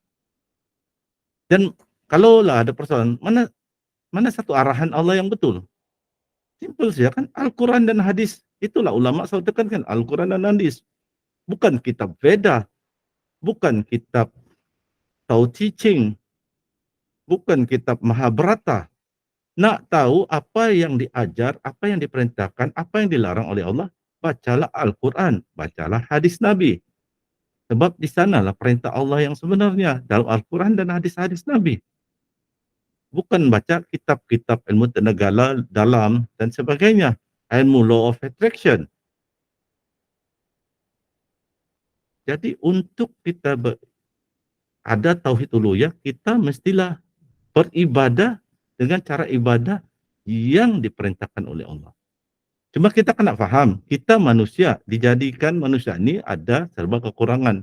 Dan kalaulah ada persoalan, mana satu arahan Allah yang betul? Simpel saja kan, Al-Quran dan hadis. Itulah ulama selalu tekankan, Al-Quran dan hadis. Bukan kitab Veda, bukan kitab Tao Te Ching, bukan kitab Mahabharata. Nak tahu apa yang diajar, apa yang diperintahkan, apa yang dilarang oleh Allah, bacalah Al-Quran, bacalah hadis Nabi. Sebab di sanalah perintah Allah yang sebenarnya, dalam Al-Quran dan hadis-hadis Nabi. Bukan baca kitab-kitab ilmu tenaga dalam dan sebagainya. Ilmu law of attraction. Jadi untuk kita ada tauhid uluhiyah, kita mestilah beribadah dengan cara ibadah yang diperintahkan oleh Allah. Cuma kita kena faham, kita manusia, dijadikan manusia ini ada serba kekurangan,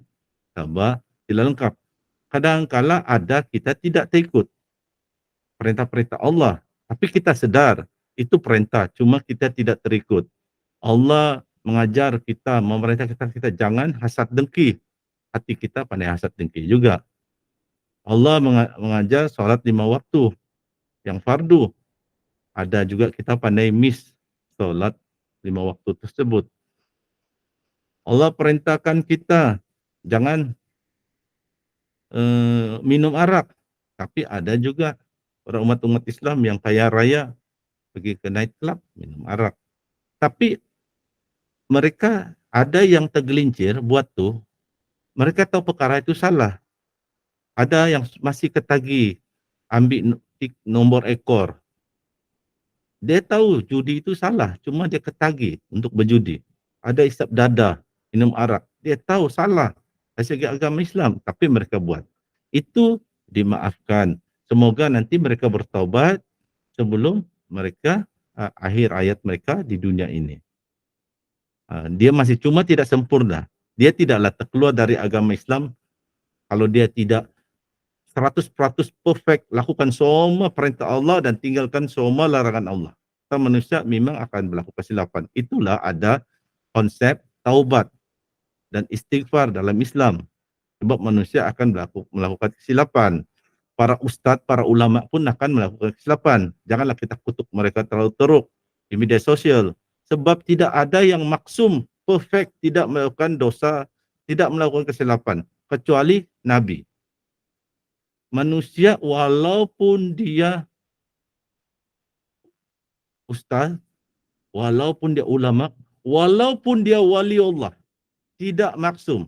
serba tidak lengkap. Kadang-kala ada kita tidak terikut perintah-perintah Allah, tapi kita sedar itu perintah, cuma kita tidak terikut. Allah mengajar kita, memerintahkan kita jangan hasad dengki. Hati kita pandai hasad dengki juga. Allah mengajar sholat 5 waktu yang fardu. Ada juga kita pandai miss sholat 5 waktu tersebut. Allah perintahkan kita jangan minum arak. Tapi ada juga orang umat Islam yang kaya raya pergi ke night club minum arak. Tapi mereka ada yang tergelincir buat tuh. Mereka tahu perkara itu salah. Ada yang masih ketagi ambil nombor ekor. Dia tahu judi itu salah, cuma dia ketagi untuk berjudi. Ada isap dada, minum arak. Dia tahu salah dari segi agama Islam, tapi mereka buat. Itu dimaafkan. Semoga nanti mereka bertaubat sebelum mereka akhir hayat mereka di dunia ini. Dia masih cuma tidak sempurna. Dia tidaklah terkeluar dari agama Islam kalau dia tidak 100% perfect, lakukan semua perintah Allah dan tinggalkan semua larangan Allah. Kita manusia memang akan berlaku kesilapan. Itulah ada konsep taubat dan istighfar dalam Islam. Sebab manusia akan melakukan kesilapan. Para ustadz, para ulama pun akan melakukan kesilapan. Janganlah kita kutuk mereka terlalu teruk di media sosial. Sebab tidak ada yang maksum, perfect, tidak melakukan dosa, tidak melakukan kesilapan. Kecuali Nabi. Manusia walaupun dia ustaz, walaupun dia ulama, walaupun dia wali Allah, tidak maksum.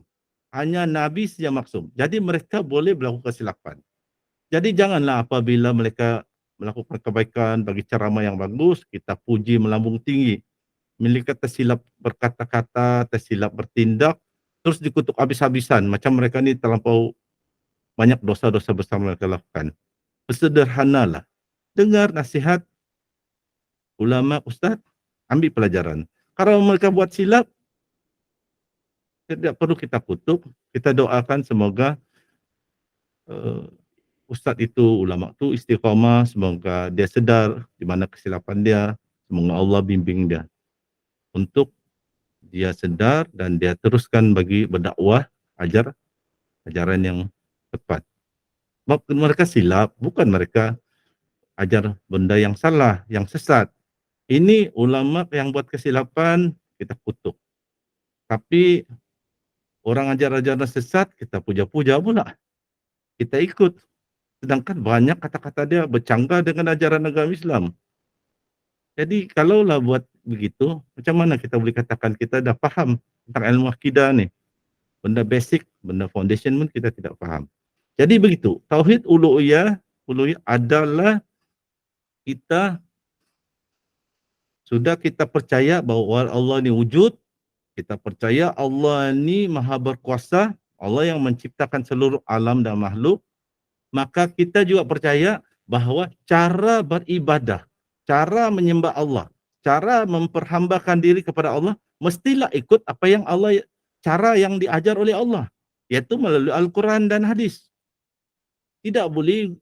Hanya Nabi saja maksum. Jadi mereka boleh melakukan kesilapan. Jadi janganlah apabila mereka melakukan kebaikan bagi ceramah yang bagus, kita puji melambung tinggi. Mereka tersilap berkata-kata, tersilap bertindak, terus dikutuk habis-habisan. Macam mereka ni terlampau banyak dosa-dosa besar mereka lakukan. Sederhanalah. Dengar nasihat ulama, ustaz, ambil pelajaran. Kalau mereka buat silap, tidak perlu kita kutuk, kita doakan semoga ustaz itu, ulama itu istiqamah, semoga dia sedar di mana kesilapan dia, semoga Allah bimbing dia untuk dia sedar dan dia teruskan bagi berdakwah ajaran yang tepat. Sebab mereka silap, bukan mereka ajar benda yang salah, yang sesat. Ini ulama yang buat kesilapan kita kutuk. Tapi orang ajar-ajaran sesat kita puja-puja pula. Kita ikut. Sedangkan banyak kata-kata dia bercanggah dengan ajaran agama Islam. Jadi kalaulah buat begitu, macam mana kita boleh katakan kita dah faham tentang ilmu akidah ni? Benda basic, benda foundation pun kita tidak faham. Jadi begitu, tauhid uluhiyah adalah kita sudah kita percaya bahawa Allah ni wujud, kita percaya Allah ni maha berkuasa, Allah yang menciptakan seluruh alam dan makhluk, maka kita juga percaya bahwa cara beribadah, cara menyembah Allah, cara memperhambakan diri kepada Allah, mestilah ikut apa yang Allah, cara yang diajar oleh Allah, yaitu melalui Al-Quran dan hadis. Tidak boleh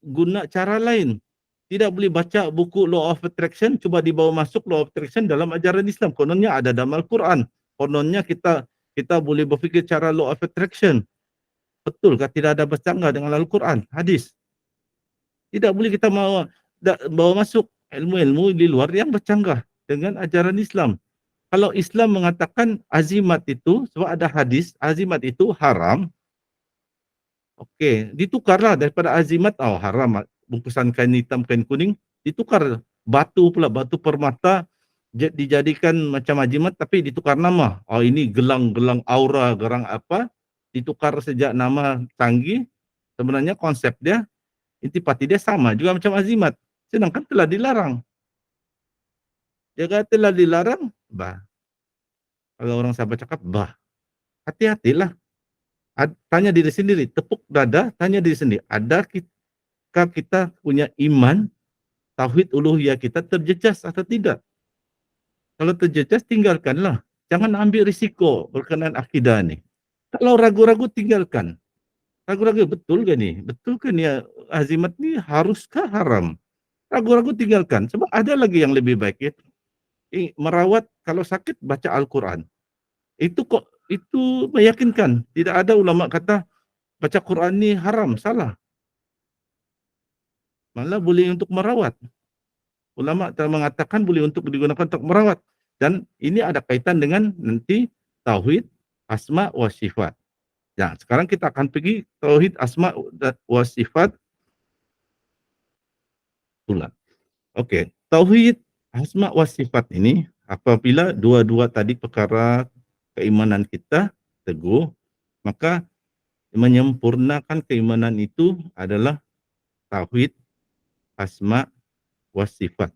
guna cara lain. Tidak boleh baca buku Law of Attraction, cuba dibawa masuk Law of Attraction dalam ajaran Islam. Kononnya ada dalam Al-Quran. Kononnya kita boleh berfikir cara Law of Attraction. Betul kah tidak ada bercanggah dengan Al-Quran, hadis? Tidak boleh kita bawa masuk ilmu-ilmu di luar yang bercanggah dengan ajaran Islam. Kalau Islam mengatakan azimat itu, sebab ada hadis, azimat itu haram, okey, ditukarlah daripada azimat, haram, bungkusan kain hitam, kain kuning, ditukar batu pula, batu permata, dijadikan macam azimat tapi ditukar nama. Ini gelang-gelang aura, gelang apa, ditukar sejak nama canggih, sebenarnya konsep dia, intipati dia sama juga macam azimat, sedangkan telah dilarang. Dia kata telah dilarang, kalau orang sahabat cakap, hati-hatilah. Tanya diri sendiri, tepuk dada, tanya diri sendiri, adakah kita punya iman, tauhid uluhiyah kita terjejas atau tidak? Kalau terjejas, tinggalkanlah. Jangan ambil risiko berkenaan akidah ni. Kalau ragu-ragu, tinggalkan. Ragu-ragu, betul ke ni? Betul ke ni azimat ni haruskah haram? Ragu-ragu, tinggalkan. Sebab ada lagi yang lebih baik. Merawat, kalau sakit, baca Al-Quran. Itu meyakinkan. Tidak ada ulama kata baca Quran ni haram, salah. Malah boleh untuk merawat. Ulama telah mengatakan boleh untuk digunakan untuk merawat. Dan ini ada kaitan dengan nanti tauhid asma wa sifat. Ya, sekarang kita akan pergi tauhid asma wa sifat. Okey, tauhid asma wa sifat ini apabila dua-dua tadi perkara keimanan kita teguh, maka menyempurnakan keimanan itu adalah tauhid asma wa sifat.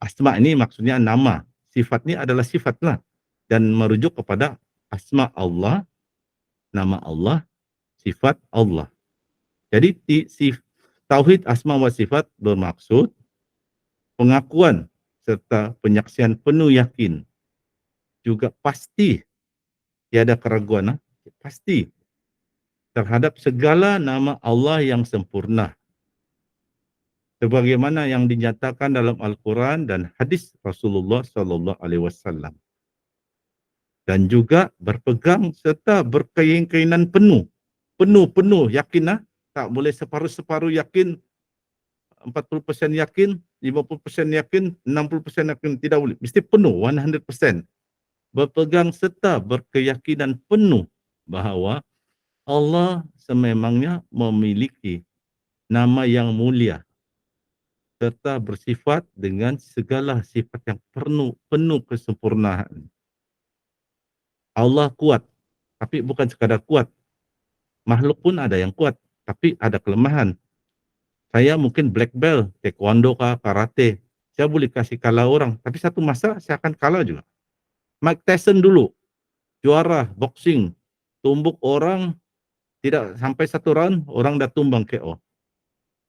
Asma ini maksudnya nama, sifat ini adalah sifatlah dan merujuk kepada asma Allah, nama Allah, sifat Allah. Jadi tauhid asma wa sifat bermaksud pengakuan serta penyaksian penuh yakin, juga pasti, tiada keraguan, pasti terhadap segala nama Allah yang sempurna, sebagaimana yang dinyatakan dalam Al-Quran dan hadis Rasulullah SAW. Dan juga berpegang serta berkeyakinan penuh yakin, tak boleh separuh-separuh yakin, 40% yakin, 50% yakin, 60% yakin, tidak boleh, mesti penuh 100%. Berpegang serta berkeyakinan penuh bahawa Allah sememangnya memiliki nama yang mulia serta bersifat dengan segala sifat yang penuh kesempurnaan. Allah kuat, tapi bukan sekadar kuat. Makhluk pun ada yang kuat, tapi ada kelemahan. Saya mungkin black belt, taekwondo kah, karate. Saya boleh kasih kalah orang, tapi satu masa saya akan kalah juga. Mike Tyson dulu, juara boxing, tumbuk orang, tidak sampai satu round, orang dah tumbang KO.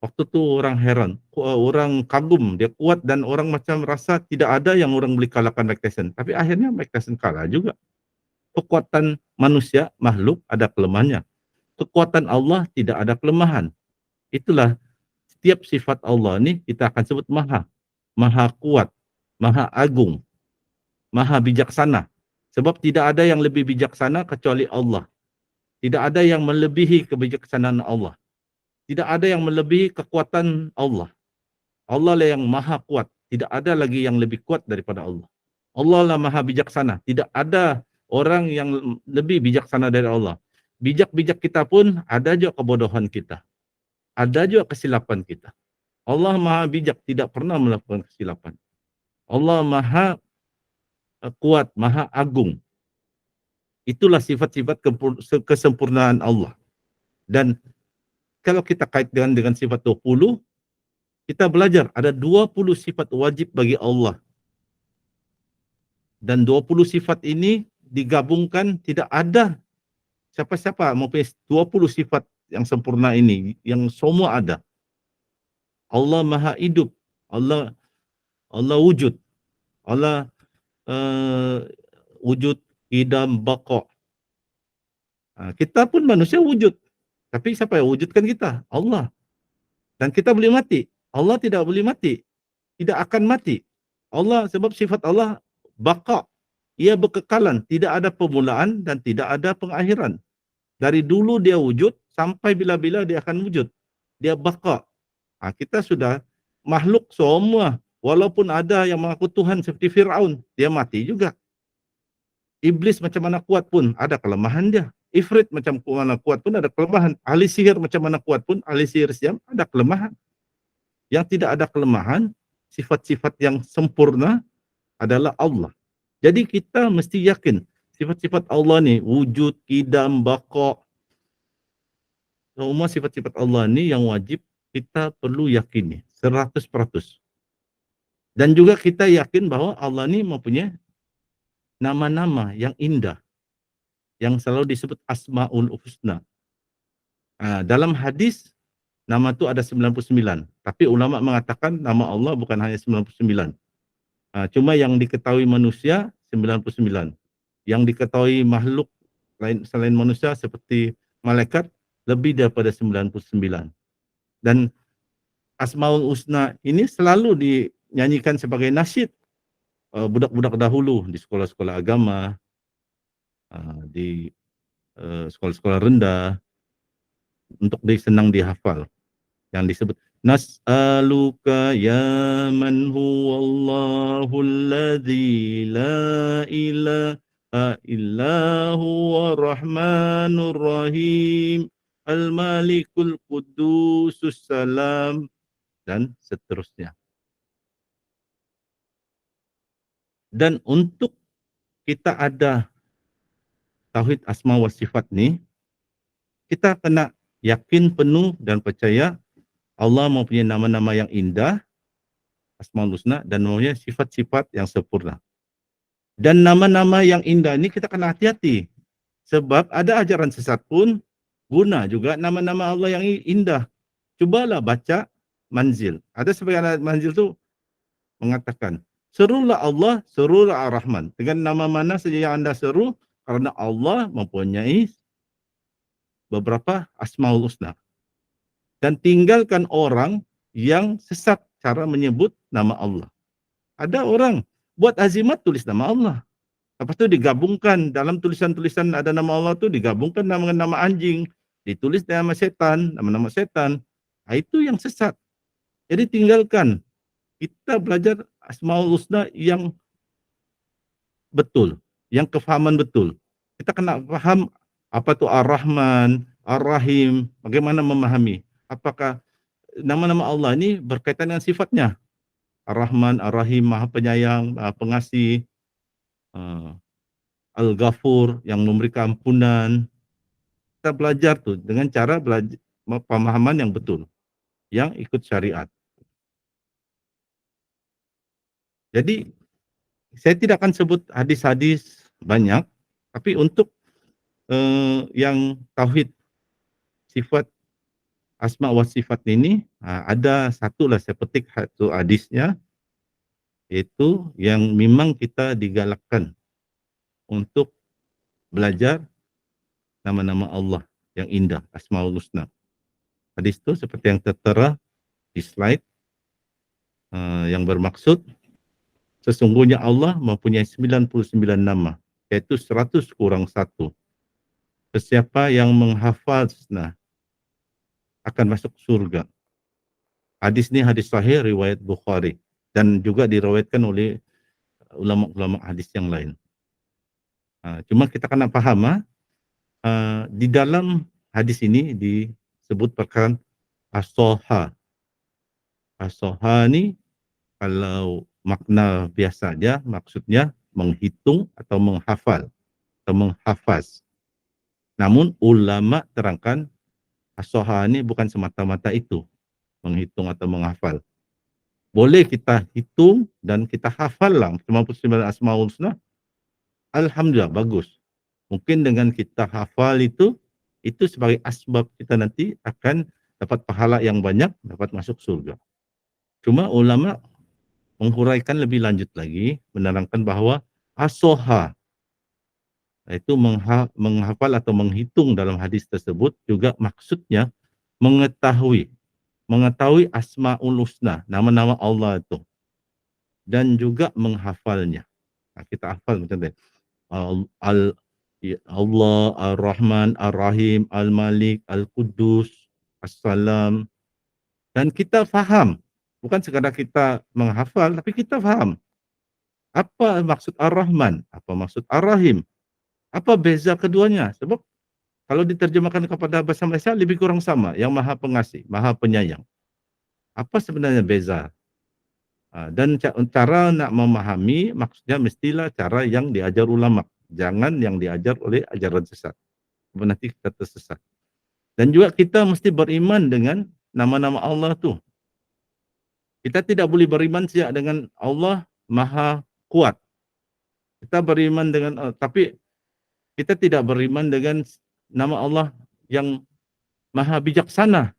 Waktu tu orang heran, orang kagum, dia kuat dan orang macam rasa tidak ada yang orang boleh kalahkan Mike Tyson. Tapi akhirnya Mike Tyson kalah juga. Kekuatan manusia, makhluk ada kelemahannya. Kekuatan Allah tidak ada kelemahan. Itulah setiap sifat Allah ni kita akan sebut maha. Maha kuat, maha agung, maha bijaksana. Sebab tidak ada yang lebih bijaksana kecuali Allah. Tidak ada yang melebihi kebijaksanaan Allah. Tidak ada yang melebihi kekuatan Allah. Allah lah yang maha kuat. Tidak ada lagi yang lebih kuat daripada Allah. Allah lah maha bijaksana. Tidak ada orang yang lebih bijaksana dari Allah. Bijak-bijak kita pun ada juga kebodohan kita. Ada juga kesilapan kita. Allah maha bijak, tidak pernah melakukan kesilapan. Allah maha kuat, maha agung. Itulah sifat-sifat kesempurnaan Allah. Dan kalau kita kaitkan dengan sifat 20, kita belajar ada 20 sifat wajib bagi Allah. Dan 20 sifat ini digabungkan, tidak ada siapa-siapa mempunyai 20 sifat yang sempurna ini, yang semua ada. Allah Maha Hidup, Allah wujud, Allah wujud, qidam, baqa. Kita pun manusia wujud, tapi siapa yang wujudkan kita? Allah. Dan kita boleh mati, Allah tidak boleh mati, tidak akan mati. Allah, sebab sifat Allah baqa, ia berkekalan, tidak ada permulaan dan tidak ada pengakhiran. Dari dulu dia wujud sampai bila-bila dia akan wujud. Dia baqa. Kita sudah makhluk semua, walaupun ada yang mengaku Tuhan seperti Fir'aun, dia mati juga. Iblis macam mana kuat pun ada kelemahan dia. Ifrit macam mana kuat pun ada kelemahan. Ahli sihir macam mana kuat pun, ahli sihir siam ada kelemahan. Yang tidak ada kelemahan, sifat-sifat yang sempurna adalah Allah. Jadi kita mesti yakin sifat-sifat Allah ni wujud, qidam, baqa. Semua sifat-sifat Allah ni yang wajib kita perlu yakini 100%. Dan juga kita yakin bahwa Allah ni mempunyai nama-nama yang indah, yang selalu disebut Asmaul Husna. Dalam hadis, nama itu ada 99. Tapi ulama mengatakan nama Allah bukan hanya 99. Cuma yang diketahui manusia 99. Yang diketahui makhluk lain selain manusia seperti malaikat lebih daripada 99. Dan Asmaul Husna ini selalu dinyanyikan sebagai nasyid budak-budak dahulu di sekolah-sekolah agama, di sekolah-sekolah rendah, untuk senang dihafal, yang disebut nas'aluka ya man huwallahu alladzi la ilaha illa huwa rahmanur rahim al-malikul qudusus salam, dan seterusnya. Dan untuk kita ada tauhid asma wa sifat ni, kita kena yakin penuh dan percaya Allah mempunyai nama-nama yang indah, Asmaul Husna, dan mempunyai sifat-sifat yang sempurna. Dan nama-nama yang indah ini kita kena hati-hati, sebab ada ajaran sesat pun guna juga nama-nama Allah yang indah. Cubalah baca manzil. Ada sebagian manzil tu mengatakan, serulah Allah, serulah Ar-Rahman. Dengan nama mana saja yang anda seru, karena Allah mempunyai beberapa Asmaul Husna. Dan tinggalkan orang yang sesat cara menyebut nama Allah. Ada orang buat azimat tulis nama Allah. Lepas tu digabungkan dalam tulisan-tulisan ada nama Allah tu digabungkan dengan nama anjing, ditulis nama setan, nama-nama setan. Itu yang sesat. Jadi tinggalkan. Kita belajar Asmaul Husna yang betul, yang kefahaman betul. Kita kena faham apa tu Ar-Rahman, Ar-Rahim, bagaimana memahami. Apakah nama-nama Allah ini berkaitan dengan sifatnya. Ar-Rahman, Ar-Rahim, Maha Penyayang, Maha Pengasih, Al-Ghafur, yang memberi ampunan. Kita belajar tu dengan cara belajar pemahaman yang betul, yang ikut syariat. Jadi saya tidak akan sebut hadis-hadis banyak, tapi untuk yang tauhid sifat asma wa sifat ini ada satulah saya petik satu hadisnya, yaitu yang memang kita digalakkan untuk belajar nama-nama Allah yang indah, Asmaul Husna. Hadis itu seperti yang tertera di slide, yang bermaksud sesungguhnya Allah mempunyai 99 nama, yaitu 100 kurang 1. Sesiapa yang menghafaznya akan masuk surga. Hadis ini hadis sahih riwayat Bukhari dan juga diriwayatkan oleh ulama-ulama hadis yang lain. Cuma kita kena paham di dalam hadis ini disebut perkataan as-soha. As-soha ni kalau makna biasa dia maksudnya menghitung atau menghafal atau menghafaz. Namun ulama terangkan as-soha ni bukan semata-mata itu, menghitung atau menghafal. Boleh kita hitung dan kita hafal lah 99 Asmaul Husna. Alhamdulillah, bagus. Mungkin dengan kita hafal itu itu sebagai asbab kita nanti akan dapat pahala yang banyak, dapat masuk surga. Cuma ulama menghuraikan lebih lanjut lagi, menerangkan bahwa asoha, itu menghafal atau menghitung dalam hadis tersebut juga maksudnya mengetahui asmaul husna, nama-nama Allah itu, dan juga menghafalnya. Nah, kita hafal macam tadi. Allah, Ar-Rahman, Ar-Rahim, Al-Malik, Al-Quddus, As-Salam. Dan kita faham. Bukan sekadar kita menghafal, tapi kita faham. Apa maksud Ar-Rahman? Apa maksud Ar-Rahim? Apa beza keduanya? Sebab kalau diterjemahkan kepada bahasa Malaysia lebih kurang sama. Yang Maha Pengasih, Maha Penyayang. Apa sebenarnya beza? Dan cara nak memahami maksudnya mestilah cara yang diajar ulama. Jangan yang diajar oleh ajaran sesat. Nanti kita tersesat. Dan juga kita mesti beriman dengan nama-nama Allah tu. Kita tidak boleh beriman siap dengan Allah Maha Kuat. Kita beriman dengan, tapi kita tidak beriman dengan nama Allah yang Maha Bijaksana,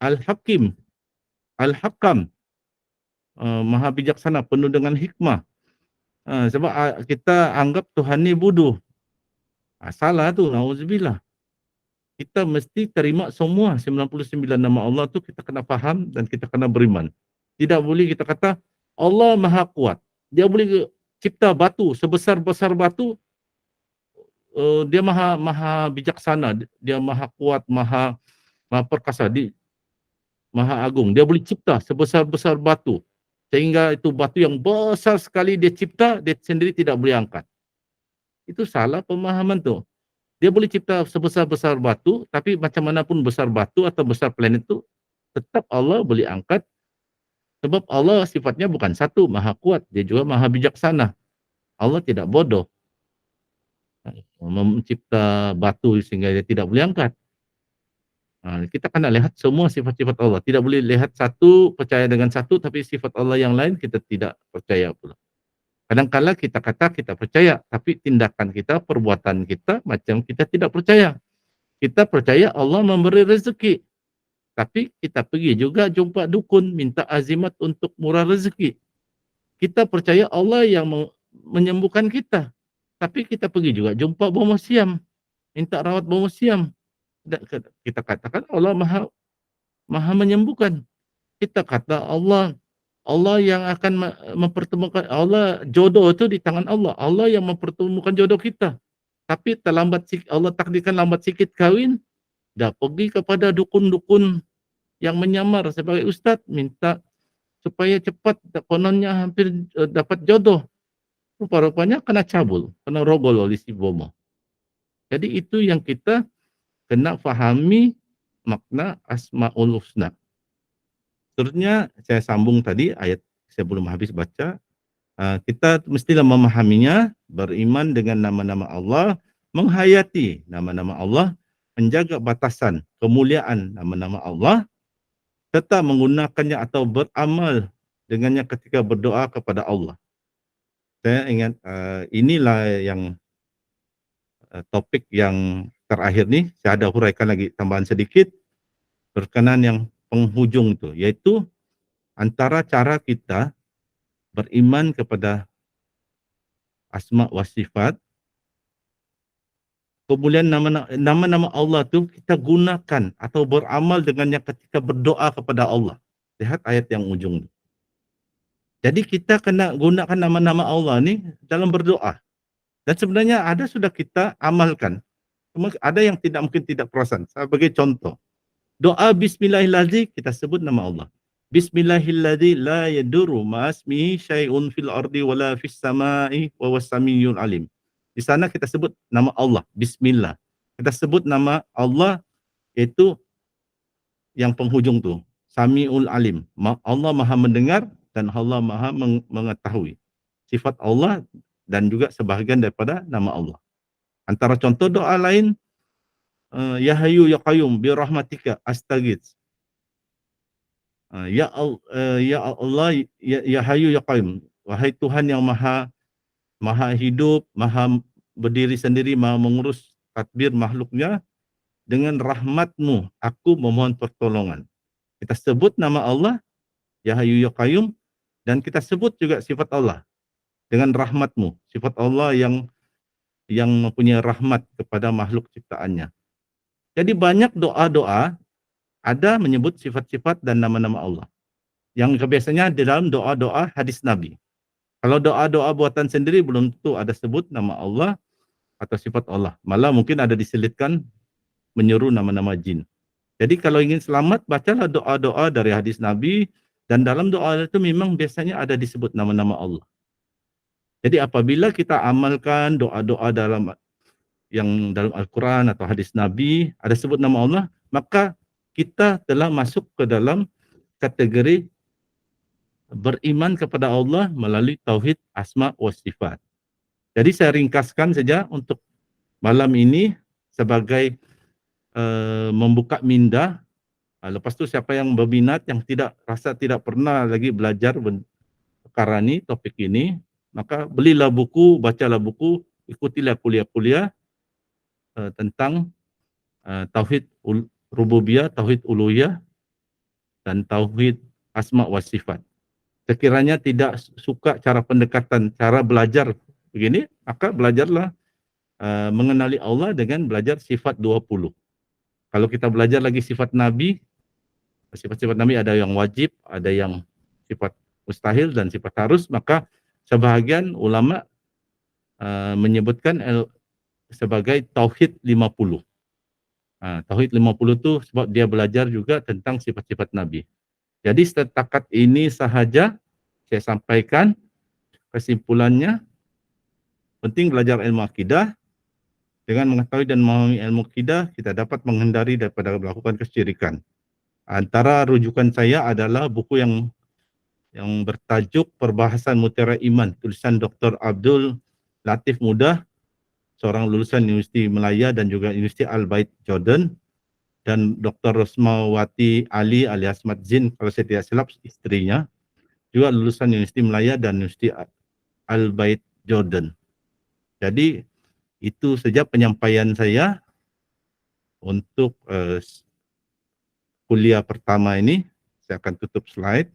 Al-Hakim, Al-Hakam, Maha Bijaksana, penuh dengan hikmah. Sebab kita anggap Tuhan ni bodoh. Salah tu, na'udzubillah. Kita mesti terima semua 99 nama Allah tu, kita kena faham dan kita kena beriman. Tidak boleh kita kata Allah Maha Kuat. Dia boleh cipta batu sebesar-besar batu, dia maha bijaksana, dia maha kuat, maha perkasa, maha agung. Dia boleh cipta sebesar-besar batu, sehingga itu batu yang besar sekali dia cipta, dia sendiri tidak boleh angkat. Itu salah pemahaman tu. Dia boleh cipta sebesar-besar batu, tapi macam mana pun besar batu atau besar planet tu, tetap Allah boleh angkat. Sebab Allah sifatnya bukan satu, maha kuat, dia juga maha bijaksana. Allah tidak bodoh mencipta batu sehingga dia tidak boleh angkat. Kita kena lihat semua sifat-sifat Allah. Tidak boleh lihat satu, percaya dengan satu, tapi sifat Allah yang lain kita tidak percaya pula. Kadang-kala kita kata kita percaya, tapi tindakan kita, perbuatan kita macam kita tidak percaya. Kita percaya Allah memberi rezeki, tapi kita pergi juga jumpa dukun, minta azimat untuk murah rezeki. Kita percaya Allah yang menyembuhkan kita, tapi kita pergi juga jumpa bomoh siam, minta rawat bomoh siam. Kita katakan Allah maha menyembuhkan. Kita kata Allah yang akan mempertemukan, Allah jodoh itu di tangan Allah. Allah yang mempertemukan jodoh kita. Tapi terlambat, Allah takdirkan lambat sikit kahwin, dah pergi kepada dukun-dukun yang menyamar sebagai ustaz, minta supaya cepat, kononnya hampir dapat jodoh. Rupa-rupanya kena cabul, kena rogol oleh si bomoh. Jadi itu yang kita kena fahami makna Asmaul Husna. Seterusnya saya sambung tadi ayat saya belum habis baca. Kita mestilah memahaminya, beriman dengan nama-nama Allah, menghayati nama-nama Allah, menjaga batasan kemuliaan nama-nama Allah, serta menggunakannya atau beramal dengannya ketika berdoa kepada Allah. Saya ingat inilah yang topik yang terakhir ni, saya ada huraikan lagi tambahan sedikit berkenaan yang penghujung itu, yaitu antara cara kita beriman kepada asma wa sifat, kemudian nama-nama Allah tu kita gunakan atau beramal dengannya ketika berdoa kepada Allah. Lihat ayat yang ujung tu. Jadi kita kena gunakan nama-nama Allah ni dalam berdoa. Dan sebenarnya ada sudah kita amalkan. Ada yang mungkin tidak perasan. Sebagai contoh, doa Bismillahirrahmanirrahim kita sebut nama Allah. Bismillahirrahmanirrahim la yadurru ma'asmihi syai'un fil ardi wala fis sama'i wa huwas samiyyul alim. Di sana kita sebut nama Allah, Bismillah. Kita sebut nama Allah iaitu yang penghujung tu, Sami'ul Alim. Allah Maha mendengar dan Allah Maha mengetahui. Sifat Allah dan juga sebahagian daripada nama Allah. Antara contoh doa lain, Ya Hayyu Ya Qayyum bi rahmatika astaghits. Ya Allah, ya Hayyu Ya Qayyum, wahai Tuhan yang maha hidup, maha berdiri sendiri, maha mengurus tadbir makhluknya, dengan rahmat-Mu aku memohon pertolongan. Kita sebut nama Allah, Ya Hayyu Ya Qayyum, dan kita sebut juga sifat Allah dengan rahmat-Mu, sifat Allah yang mempunyai rahmat kepada makhluk ciptaannya. Jadi banyak doa-doa ada menyebut sifat-sifat dan nama-nama Allah. Yang biasanya di dalam doa-doa hadis Nabi. Kalau doa-doa buatan sendiri belum tentu ada sebut nama Allah atau sifat Allah. Malah mungkin ada diselitkan menyuruh nama-nama jin. Jadi kalau ingin selamat, bacalah doa-doa dari hadis Nabi, dan dalam doa itu memang biasanya ada disebut nama-nama Allah. Jadi apabila kita amalkan doa-doa dalam Al-Quran atau hadis Nabi, ada sebut nama Allah, maka kita telah masuk ke dalam kategori beriman kepada Allah melalui tauhid asma wa sifat. Jadi saya ringkaskan saja untuk malam ini sebagai membuka minda. Lepas tu siapa yang berminat, yang tidak pernah lagi belajar perkara ni, topik ini, maka belilah buku, bacalah buku, ikutilah kuliah-kuliah tentang tauhid rububiyah, tauhid uluhiyah, dan tauhid asma wa sifat. Sekiranya tidak suka cara pendekatan, cara belajar begini, maka belajarlah mengenali Allah dengan belajar sifat 20. Kalau kita belajar lagi sifat Nabi, sifat-sifat Nabi ada yang wajib, ada yang sifat mustahil dan sifat harus, maka sebahagian ulama menyebutkan sebagai tauhid 50. Tauhid 50 itu sebab dia belajar juga tentang sifat-sifat Nabi. Jadi setakat ini sahaja saya sampaikan kesimpulannya. Penting belajar ilmu akidah. Dengan mengetahui dan memahami ilmu akidah, kita dapat menghindari daripada melakukan kesyirikan. Antara rujukan saya adalah buku yang bertajuk Perbahasan Mutiara Iman, tulisan Dr. Abdul Latif Mudah, seorang lulusan Universiti Melaya dan juga Universiti Al-Bait Jordan, dan Dr. Rosmawati Ali alias Madzin, kalau saya tidak silap istrinya, juga lulusan Universiti Melaya dan Universiti Al-Bait Jordan. Jadi itu saja penyampaian saya untuk kuliah pertama ini. Saya akan tutup slide.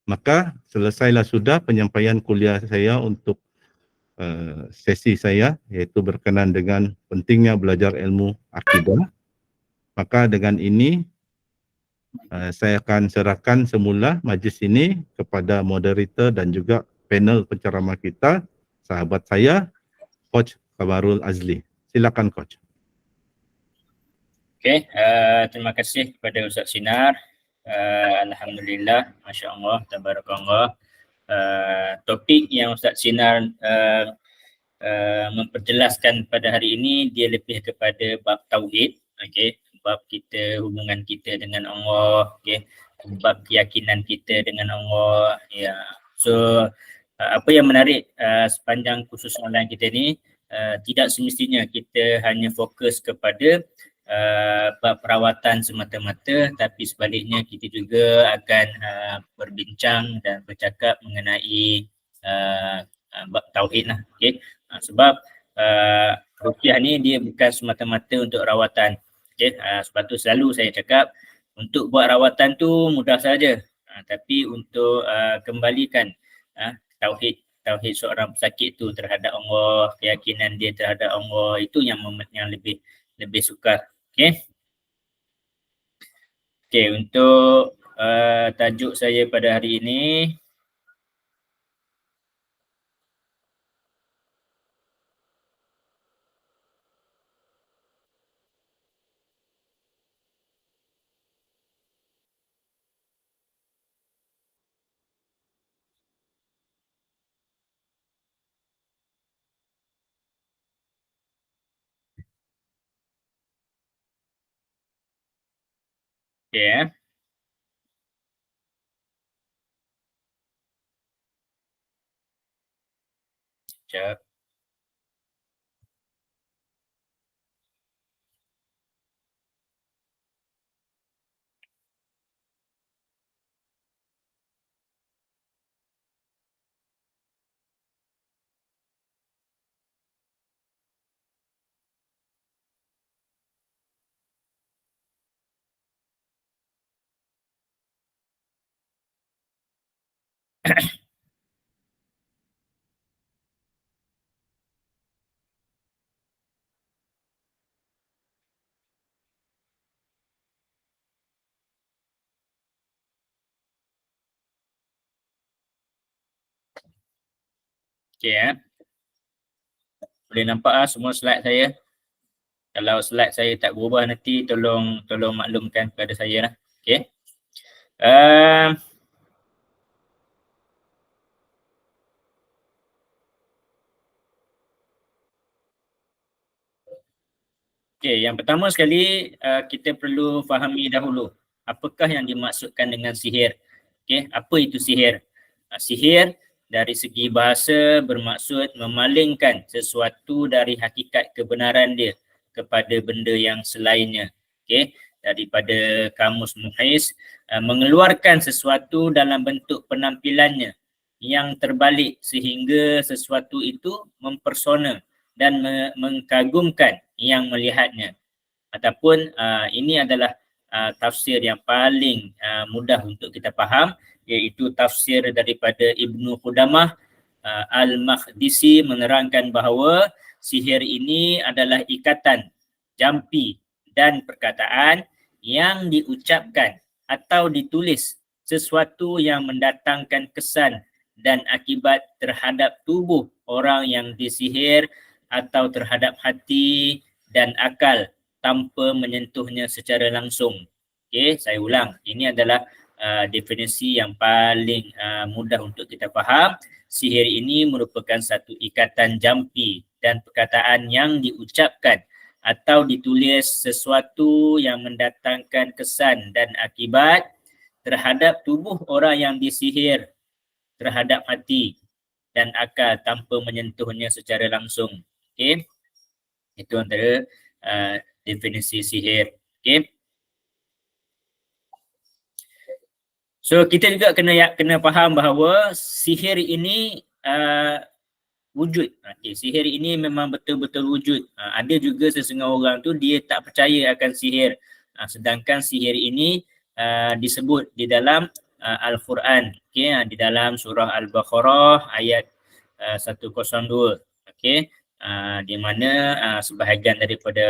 Maka selesailah sudah penyampaian kuliah saya untuk sesi saya, yaitu berkenaan dengan pentingnya belajar ilmu akidah. Maka dengan ini saya akan serahkan semula majlis ini kepada moderator dan juga panel penceramah kita, sahabat saya, Coach Kamarul Azli. Silakan Coach. Okey, terima kasih kepada Ustaz Sinar. Alhamdulillah, Masya Allah, Tabarakallah. Topik yang Ustaz Sinar memperjelaskan pada hari ini, dia lebih kepada bab tauhid, okey, bab kita, hubungan kita dengan Allah, okey, bab keyakinan kita dengan Allah, ya. So apa yang menarik sepanjang kursus online kita ni, tidak semestinya kita hanya fokus kepada bab perawatan semata-mata, tapi sebaliknya kita juga akan berbincang dan bercakap mengenai bab tauhid lah, okey. Sebab ruqyah ni dia bukan semata-mata untuk rawatan, okey. Sebab tu selalu saya cakap untuk buat rawatan tu mudah saja, tapi untuk kembalikan tauhid seorang pesakit tu terhadap Allah, keyakinan dia terhadap Allah, itu yang lebih sukar. Okey. Okey, untuk tajuk saya pada hari ini, okey, sekejap. Okey boleh nampak semua slide saya. Kalau slide saya tak berubah nanti tolong maklumkan kepada saya lah. Okey. Okey, yang pertama sekali kita perlu fahami dahulu apakah yang dimaksudkan dengan sihir. Okey, apa itu sihir? Sihir dari segi bahasa bermaksud memalingkan sesuatu dari hakikat kebenaran dia kepada benda yang selainnya. Okey, daripada kamus Muhaiz, mengeluarkan sesuatu dalam bentuk penampilannya yang terbalik sehingga sesuatu itu mempersona dan mengkagumkan yang melihatnya. Ataupun ini adalah tafsir yang paling mudah untuk kita faham, iaitu tafsir daripada Ibnu Qudamah Al-Makhdisi menerangkan bahawa sihir ini adalah ikatan jampi dan perkataan yang diucapkan atau ditulis sesuatu yang mendatangkan kesan dan akibat terhadap tubuh orang yang disihir atau terhadap hati dan akal tanpa menyentuhnya secara langsung. Okey, saya ulang. Ini adalah definisi yang paling mudah untuk kita faham. Sihir ini merupakan satu ikatan jampi dan perkataan yang diucapkan atau ditulis sesuatu yang mendatangkan kesan dan akibat terhadap tubuh orang yang disihir, terhadap hati dan akal tanpa menyentuhnya secara langsung. Okey. Itu antara definisi sihir. Okey. So kita juga kena faham bahawa sihir ini wujud. Okay, sihir ini memang betul-betul wujud. Ada juga sesengah orang tu dia tak percaya akan sihir. Sedangkan sihir ini disebut di dalam Al-Quran. Okay, di dalam surah Al-Baqarah ayat 102. Okay, di mana sebahagian daripada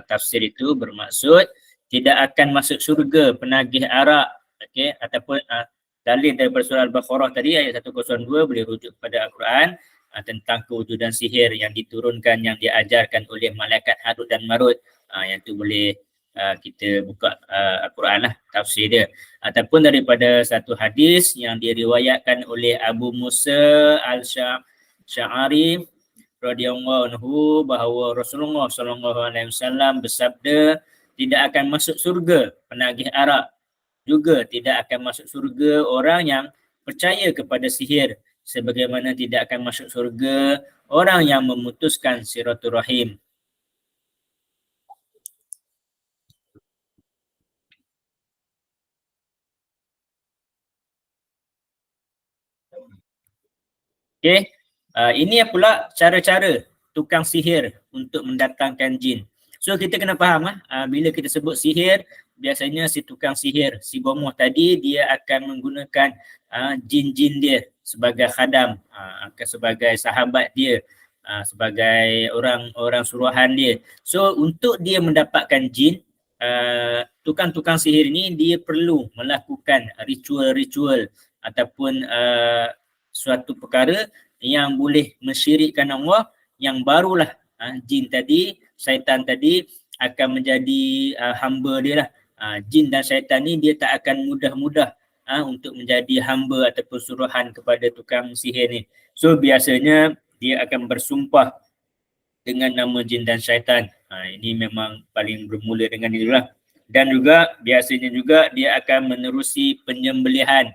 tafsir itu bermaksud tidak akan masuk syurga penagih arak. Okay, ataupun dalil daripada surah Al-Baqarah tadi ayat 102 boleh rujuk kepada Al-Quran tentang kewujudan sihir yang diturunkan, yang diajarkan oleh malaikat Harut dan Marut. Yang tu boleh kita buka Al-Quran lah, tafsir dia. Ataupun daripada satu hadis yang diriwayatkan oleh Abu Musa Al-Sya'ari radhiyallahu anhu bahawa Rasulullah SAW bersabda, tidak akan masuk surga penagih arak, juga tidak akan masuk surga orang yang percaya kepada sihir, sebagaimana tidak akan masuk surga orang yang memutuskan silaturahim. Okey, ini pula cara-cara tukang sihir untuk mendatangkan jin. So kita kena faham bila kita sebut sihir, biasanya si tukang sihir, si bomoh tadi dia akan menggunakan jin-jin dia sebagai khadam, sebagai sahabat dia, sebagai orang suruhan dia. So untuk dia mendapatkan jin, tukang-tukang sihir ni dia perlu melakukan ritual-ritual ataupun suatu perkara yang boleh mensyirikkan Allah, yang barulah jin tadi, syaitan tadi akan menjadi hamba dia lah. Jin dan syaitan ni dia tak akan mudah-mudah untuk menjadi hamba ataupun suruhan kepada tukang sihir ni. So biasanya dia akan bersumpah dengan nama jin dan syaitan. Ini memang paling bermula dengan itulah. Dan juga biasanya juga dia akan menerusi penyembelihan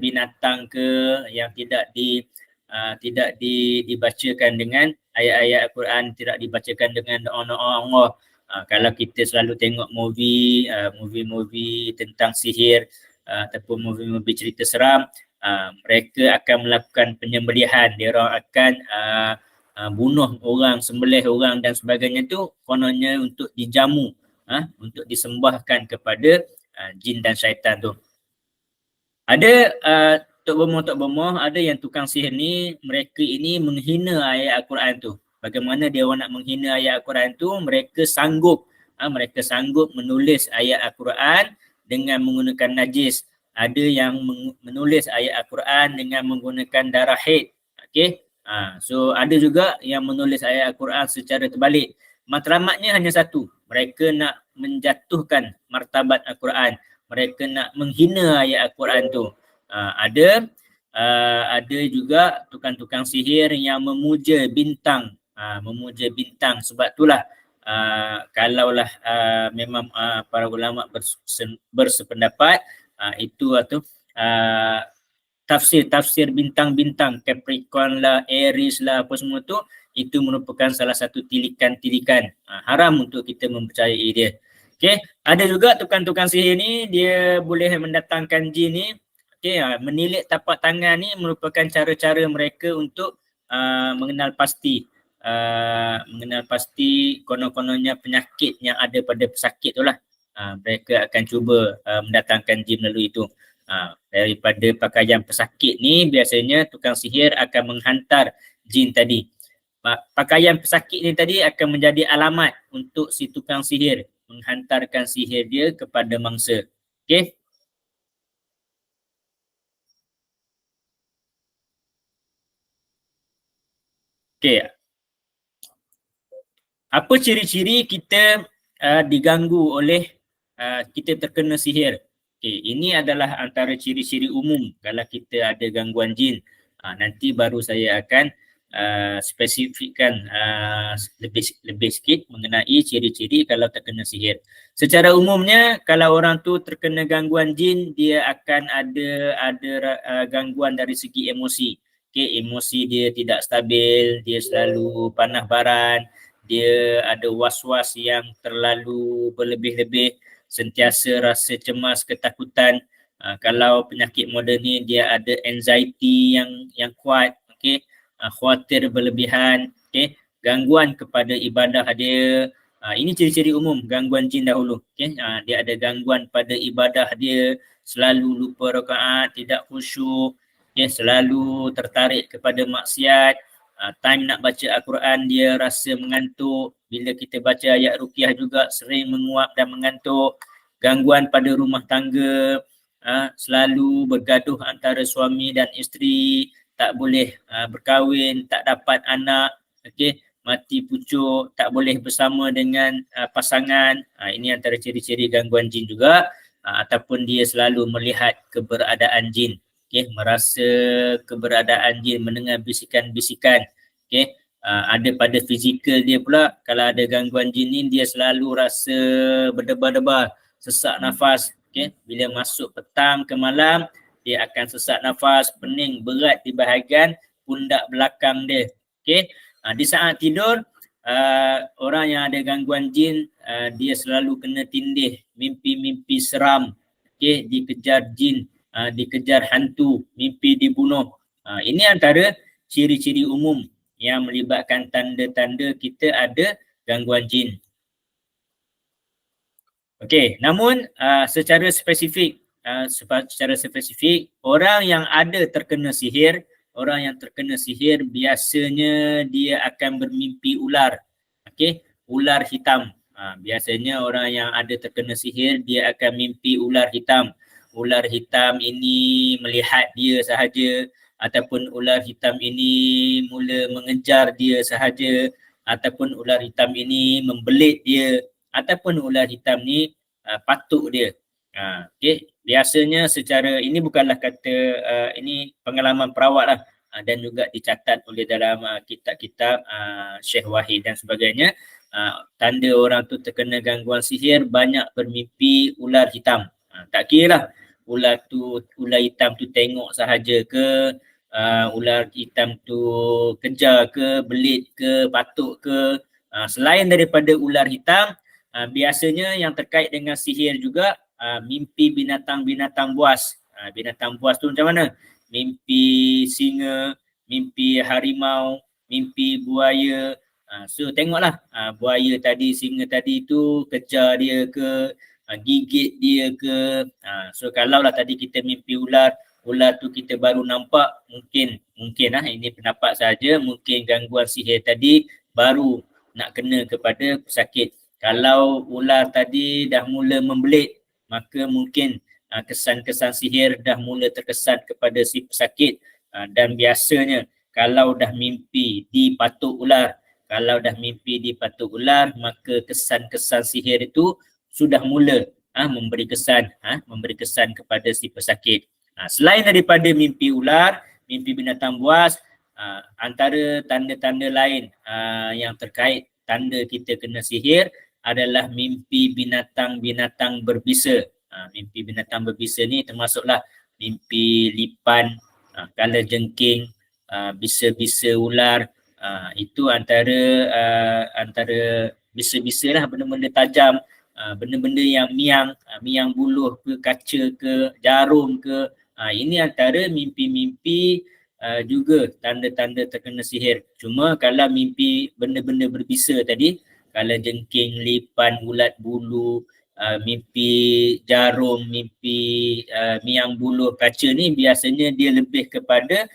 binatang ke yang tidak dibacakan dengan ayat-ayat Al-Quran, tidak dibacakan dengan doa-doa Allah. Kalau kita selalu tengok movie tentang sihir ataupun movie cerita seram, mereka akan melakukan penyembelihan, dia orang akan bunuh orang, sembelih orang dan sebagainya tu kononnya untuk dijamu, untuk disembahkan kepada jin dan syaitan tu. Ada Tok Bomoh, ada yang tukang sihir ni, mereka ini menghina ayat Al-Quran tu. Bagaimana dia orang nak menghina ayat Al-Quran tu, mereka sanggup menulis ayat Al-Quran dengan menggunakan najis. Ada yang menulis ayat Al-Quran dengan menggunakan darah haid. Okey. So ada juga yang menulis ayat Al-Quran secara terbalik. Matlamatnya hanya satu. Mereka nak menjatuhkan martabat Al-Quran. Mereka nak menghina ayat Al-Quran tu. Ada juga tukang-tukang sihir yang memuja bintang. Sebab itulah kalaulah memang para ulama bersependapat itu atau tafsir bintang-bintang Capricorn lah, Aries lah, apa semua tu, itu merupakan salah satu tilikan-tilikan. Haram untuk kita mempercayai dia. Okay. Ada juga tukang-tukang sihir ni, dia boleh mendatangkan jin ni. Okay. Menilik tapak tangan ni merupakan cara-cara mereka untuk mengenal pasti konon-kononnya penyakit yang ada pada pesakit tu lah. Mereka akan cuba mendatangkan jin melalui itu. Daripada pakaian pesakit ni, biasanya tukang sihir akan menghantar jin tadi. Pakaian pesakit ni tadi akan menjadi alamat untuk si tukang sihir menghantarkan sihir dia kepada mangsa. Okey? Okey. Apa ciri-ciri kita diganggu oleh kita terkena sihir? Okey, ini adalah antara ciri-ciri umum kalau kita ada gangguan jin. Nanti baru saya akan spesifikkan lebih sikit mengenai ciri-ciri kalau terkena sihir. Secara umumnya kalau orang tu terkena gangguan jin, dia akan ada gangguan dari segi emosi. Okay, emosi dia tidak stabil, dia selalu panah baran, dia ada was-was yang terlalu berlebih-lebih, sentiasa rasa cemas, ketakutan. Kalau penyakit moden ni dia ada anxiety yang kuat, okey, khawatir berlebihan, okey, gangguan kepada ibadah dia. Ini ciri-ciri umum gangguan jin dahulu, okey. Dia ada gangguan pada ibadah dia, selalu lupa rakaat, tidak khusyuk, okay, selalu tertarik kepada maksiat. Time nak baca Al-Quran dia rasa mengantuk. Bila kita baca ayat ruqyah juga sering menguap dan mengantuk. Gangguan pada rumah tangga, selalu bergaduh antara suami dan isteri, tak boleh berkahwin, tak dapat anak, okey, mati pucuk, tak boleh bersama dengan pasangan. Ini antara ciri-ciri gangguan jin juga. Ataupun dia selalu melihat keberadaan jin, okey, merasa keberadaan jin, mendengar bisikan-bisikan, okey. Ada pada fizikal dia pula, kalau ada gangguan jin ni dia selalu rasa berdebar-debar, sesak nafas, okey. Bila masuk petang ke malam, dia akan sesak nafas, pening berat di bahagian pundak belakang dia, okey. Di saat tidur, orang yang ada gangguan jin, dia selalu kena tindih, mimpi-mimpi seram, okey, dikejar jin, dikejar hantu, mimpi dibunuh. Ini antara ciri-ciri umum yang melibatkan tanda-tanda kita ada gangguan jin. Okey, namun secara spesifik, orang yang ada terkena sihir, biasanya dia akan bermimpi ular. Okey, ular hitam. Biasanya orang yang ada terkena sihir, dia akan mimpi ular hitam. Ular hitam ini melihat dia sahaja, ataupun ular hitam ini mula mengejar dia sahaja, ataupun ular hitam ini membelit dia, ataupun ular hitam ni patuk dia. Okay. Biasanya secara, ini bukanlah kata, ini pengalaman perawat lah, dan juga dicatat oleh dalam kitab-kitab Syekh Wahid dan sebagainya. Tanda orang tu terkena gangguan sihir banyak bermimpi ular hitam. Tak kira lah ular hitam tu tengok sahaja ke, ular hitam tu kejar ke, belit ke, patuk ke. Selain daripada ular hitam, biasanya yang terkait dengan sihir juga mimpi binatang-binatang buas. Binatang buas tu macam mana? Mimpi singa, mimpi harimau, mimpi buaya. So tengoklah buaya tadi, singa tadi tu kejar dia ke, gigit dia ke. So kalau lah tadi kita mimpi ular tu kita baru nampak, mungkin ini pendapat saja, mungkin gangguan sihir tadi baru nak kena kepada pesakit. Kalau ular tadi dah mula membelit, maka mungkin kesan-kesan sihir dah mula terkesan kepada si pesakit. Dan biasanya kalau dah mimpi dipatuk ular, maka kesan-kesan sihir itu sudah mula memberi kesan kepada si pesakit. Selain daripada mimpi ular, mimpi binatang buas, antara tanda-tanda lain yang terkait tanda kita kena sihir adalah mimpi binatang-binatang berbisa. Mimpi binatang berbisa ni termasuklah mimpi lipan, kalajengking, bisa-bisa ular. Itu antara bisa-bisa lah, benda-benda tajam, benda-benda yang miang buluh ke, kaca ke, jarum ke. Ini antara mimpi-mimpi juga tanda-tanda terkena sihir. Cuma kalau mimpi benda-benda berbisa tadi, kalajengking, lipan, ulat bulu, mimpi jarum, mimpi miang buluh, kaca ni biasanya dia lebih kepada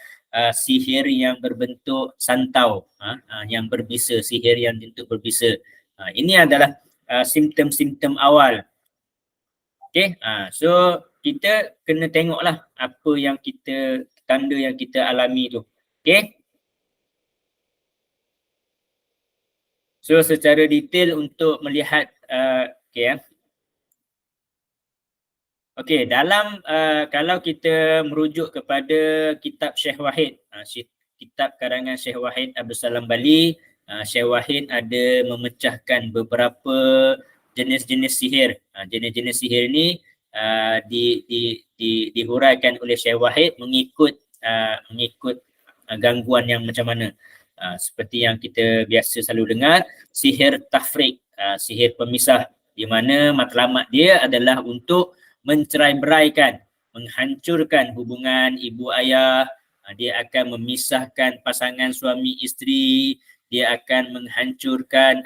sihir yang berbentuk santau, yang berbisa, sihir yang bentuk berbisa. Ini adalah simptom-simptom awal. Okay, so kita kena tengoklah apa yang tanda yang kita alami tu. Okay. So secara detail untuk melihat, okay, dalam kalau kita merujuk kepada kitab Syekh Wahid, kitab karangan Syekh Wahid Abdul Salam Bali, Syekh Wahid ada memecahkan beberapa jenis-jenis sihir. Jenis-jenis sihir ni dihuraikan oleh Syekh Wahid mengikut gangguan yang macam mana. Seperti yang kita biasa selalu dengar, sihir tafrik, sihir pemisah, di mana matlamat dia adalah untuk mencerai-beraikan, menghancurkan hubungan ibu ayah. Dia akan memisahkan pasangan suami isteri, dia akan menghancurkan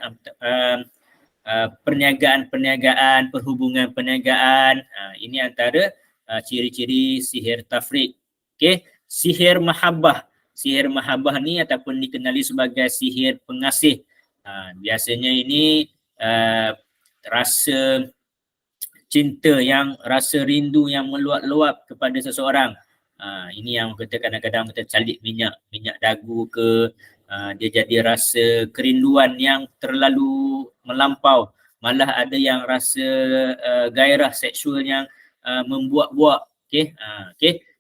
perniagaan, perhubungan perniagaan. Ini antara ciri-ciri sihir tafrik. Okay. Sihir mahabbah. Sihir mahabbah ni ataupun dikenali sebagai sihir pengasih. Biasanya ini rasa cinta, rasa rindu yang meluap-luap kepada seseorang. Ini yang kita kadang-kadang kita calik minyak dagu ke, dia jadi rasa kerinduan yang terlalu melampau. Malah ada yang rasa gairah seksual yang membuak-buak. Okay.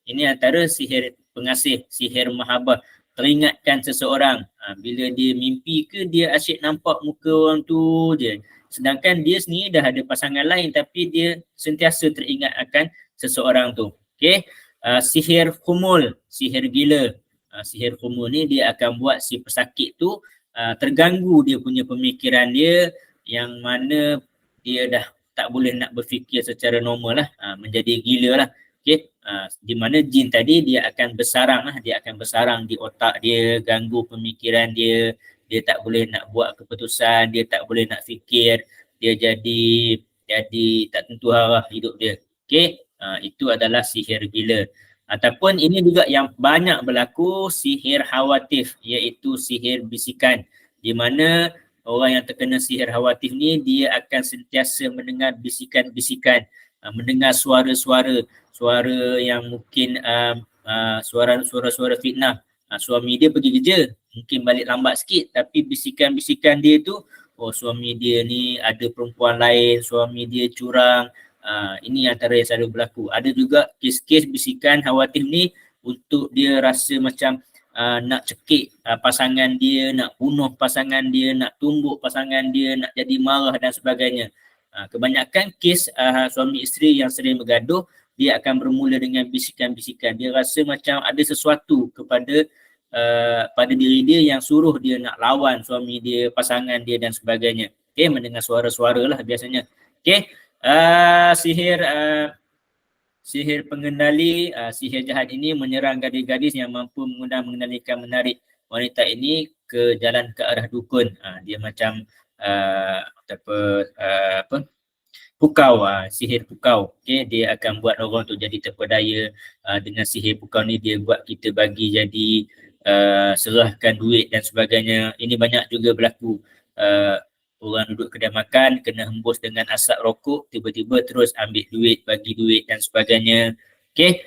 Ini antara sihir pengasih, sihir mahabbah. Teringatkan seseorang, bila dia mimpi ke dia asyik nampak muka orang tu je. Sedangkan dia sendiri dah ada pasangan lain tapi dia sentiasa teringat akan seseorang tu. Okay. Sihir khumul, sihir gila. Sihir khumul ni dia akan buat si pesakit tu terganggu dia punya pemikiran dia, yang mana dia dah tak boleh nak berfikir secara normal lah, menjadi gila lah. Okay. Di mana jin tadi dia akan bersarang lah, dia akan bersarang di otak dia, ganggu pemikiran dia, dia tak boleh nak buat keputusan, dia tak boleh nak fikir, dia jadi tak tentu arah hidup dia. Okay. Itu adalah sihir gila. Ataupun ini juga yang banyak berlaku, sihir hawatif, iaitu sihir bisikan, di mana orang yang terkena sihir hawatif ni dia akan sentiasa mendengar bisikan-bisikan, mendengar suara-suara yang mungkin suara-suara fitnah. Suami dia pergi kerja, mungkin balik lambat sikit, tapi bisikan-bisikan dia tu, suami dia ni ada perempuan lain, suami dia curang. Ini antara yang selalu berlaku. Ada juga kes-kes bisikan hawatif ni untuk dia rasa macam nak cekik pasangan dia, nak bunuh pasangan dia, nak tumbuk pasangan dia, nak jadi marah dan sebagainya. Kebanyakan kes suami isteri yang sering bergaduh, dia akan bermula dengan bisikan-bisikan. Dia rasa macam ada sesuatu pada diri dia yang suruh dia nak lawan suami dia, pasangan dia dan sebagainya. Okay, mendengar suara-suara lah biasanya. Okay. Sihir pengendali, sihir jahat ini menyerang gadis-gadis yang mampu mengendalikan menarik wanita ini ke jalan ke arah dukun. Dia macam pukau, sihir pukau. Okey, dia akan buat orang tu jadi terpedaya. Dengan sihir pukau ni dia buat kita bagi jadi serahkan duit dan sebagainya. Ini banyak juga berlaku. Orang duduk kedai makan kena hembus dengan asap rokok, tiba-tiba terus ambil duit, bagi duit dan sebagainya. Okey,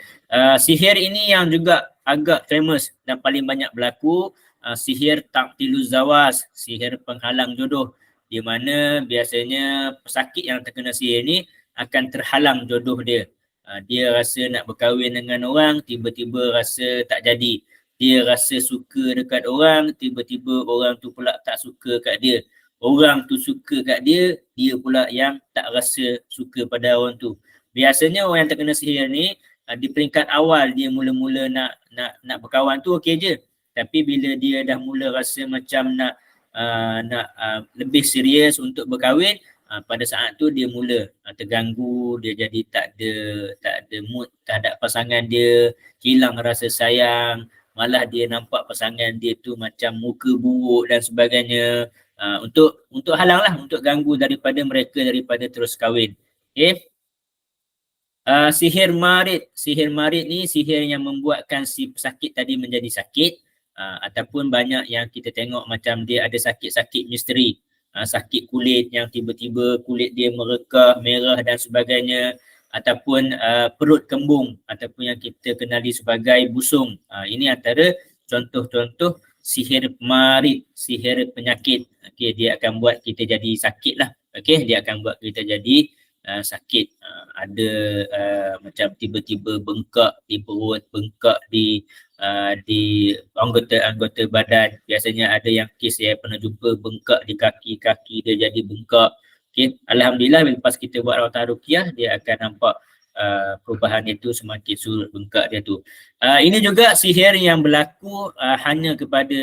sihir ini yang juga agak famous dan paling banyak berlaku, sihir ta'tiluz zawaj, sihir penghalang jodoh, di mana biasanya pesakit yang terkena sihir ni akan terhalang jodoh dia. Dia rasa nak berkahwin dengan orang, tiba-tiba rasa tak jadi. Dia rasa suka dekat orang, tiba-tiba orang tu pula tak suka kat dia. Orang tu suka kat dia, dia pula yang tak rasa suka pada orang tu. Biasanya orang yang terkena sihir ni, di peringkat awal dia mula-mula nak berkawan tu okey je. Tapi bila dia dah mula rasa macam nak lebih serius untuk berkahwin, pada saat tu dia mula terganggu, dia jadi tak ada mood terhadap pasangan dia, hilang rasa sayang, malah dia nampak pasangan dia tu macam muka buruk dan sebagainya, untuk halanglah, untuk ganggu daripada mereka daripada terus kahwin. Okey. Sihir marid ni sihir yang membuatkan si pesakit tadi menjadi sakit, ataupun banyak yang kita tengok macam dia ada sakit-sakit misteri, sakit kulit yang tiba-tiba kulit dia merekah, merah dan sebagainya, ataupun perut kembung ataupun yang kita kenali sebagai busung. Ini antara contoh-contoh sihir marid, sihir penyakit. Okey, dia akan buat kita jadi sakit lah. Okey, dia akan buat kita jadi sakit. Ada macam tiba-tiba bengkak di perut, bengkak di anggota-anggota badan. Biasanya ada yang kes saya pernah jumpa bengkak di kaki dia jadi bengkak. Okay. Alhamdulillah lepas kita buat rawatan ruqyah, dia akan nampak perubahan itu semakin surut bengkak dia tu. Ini juga sihir yang berlaku hanya kepada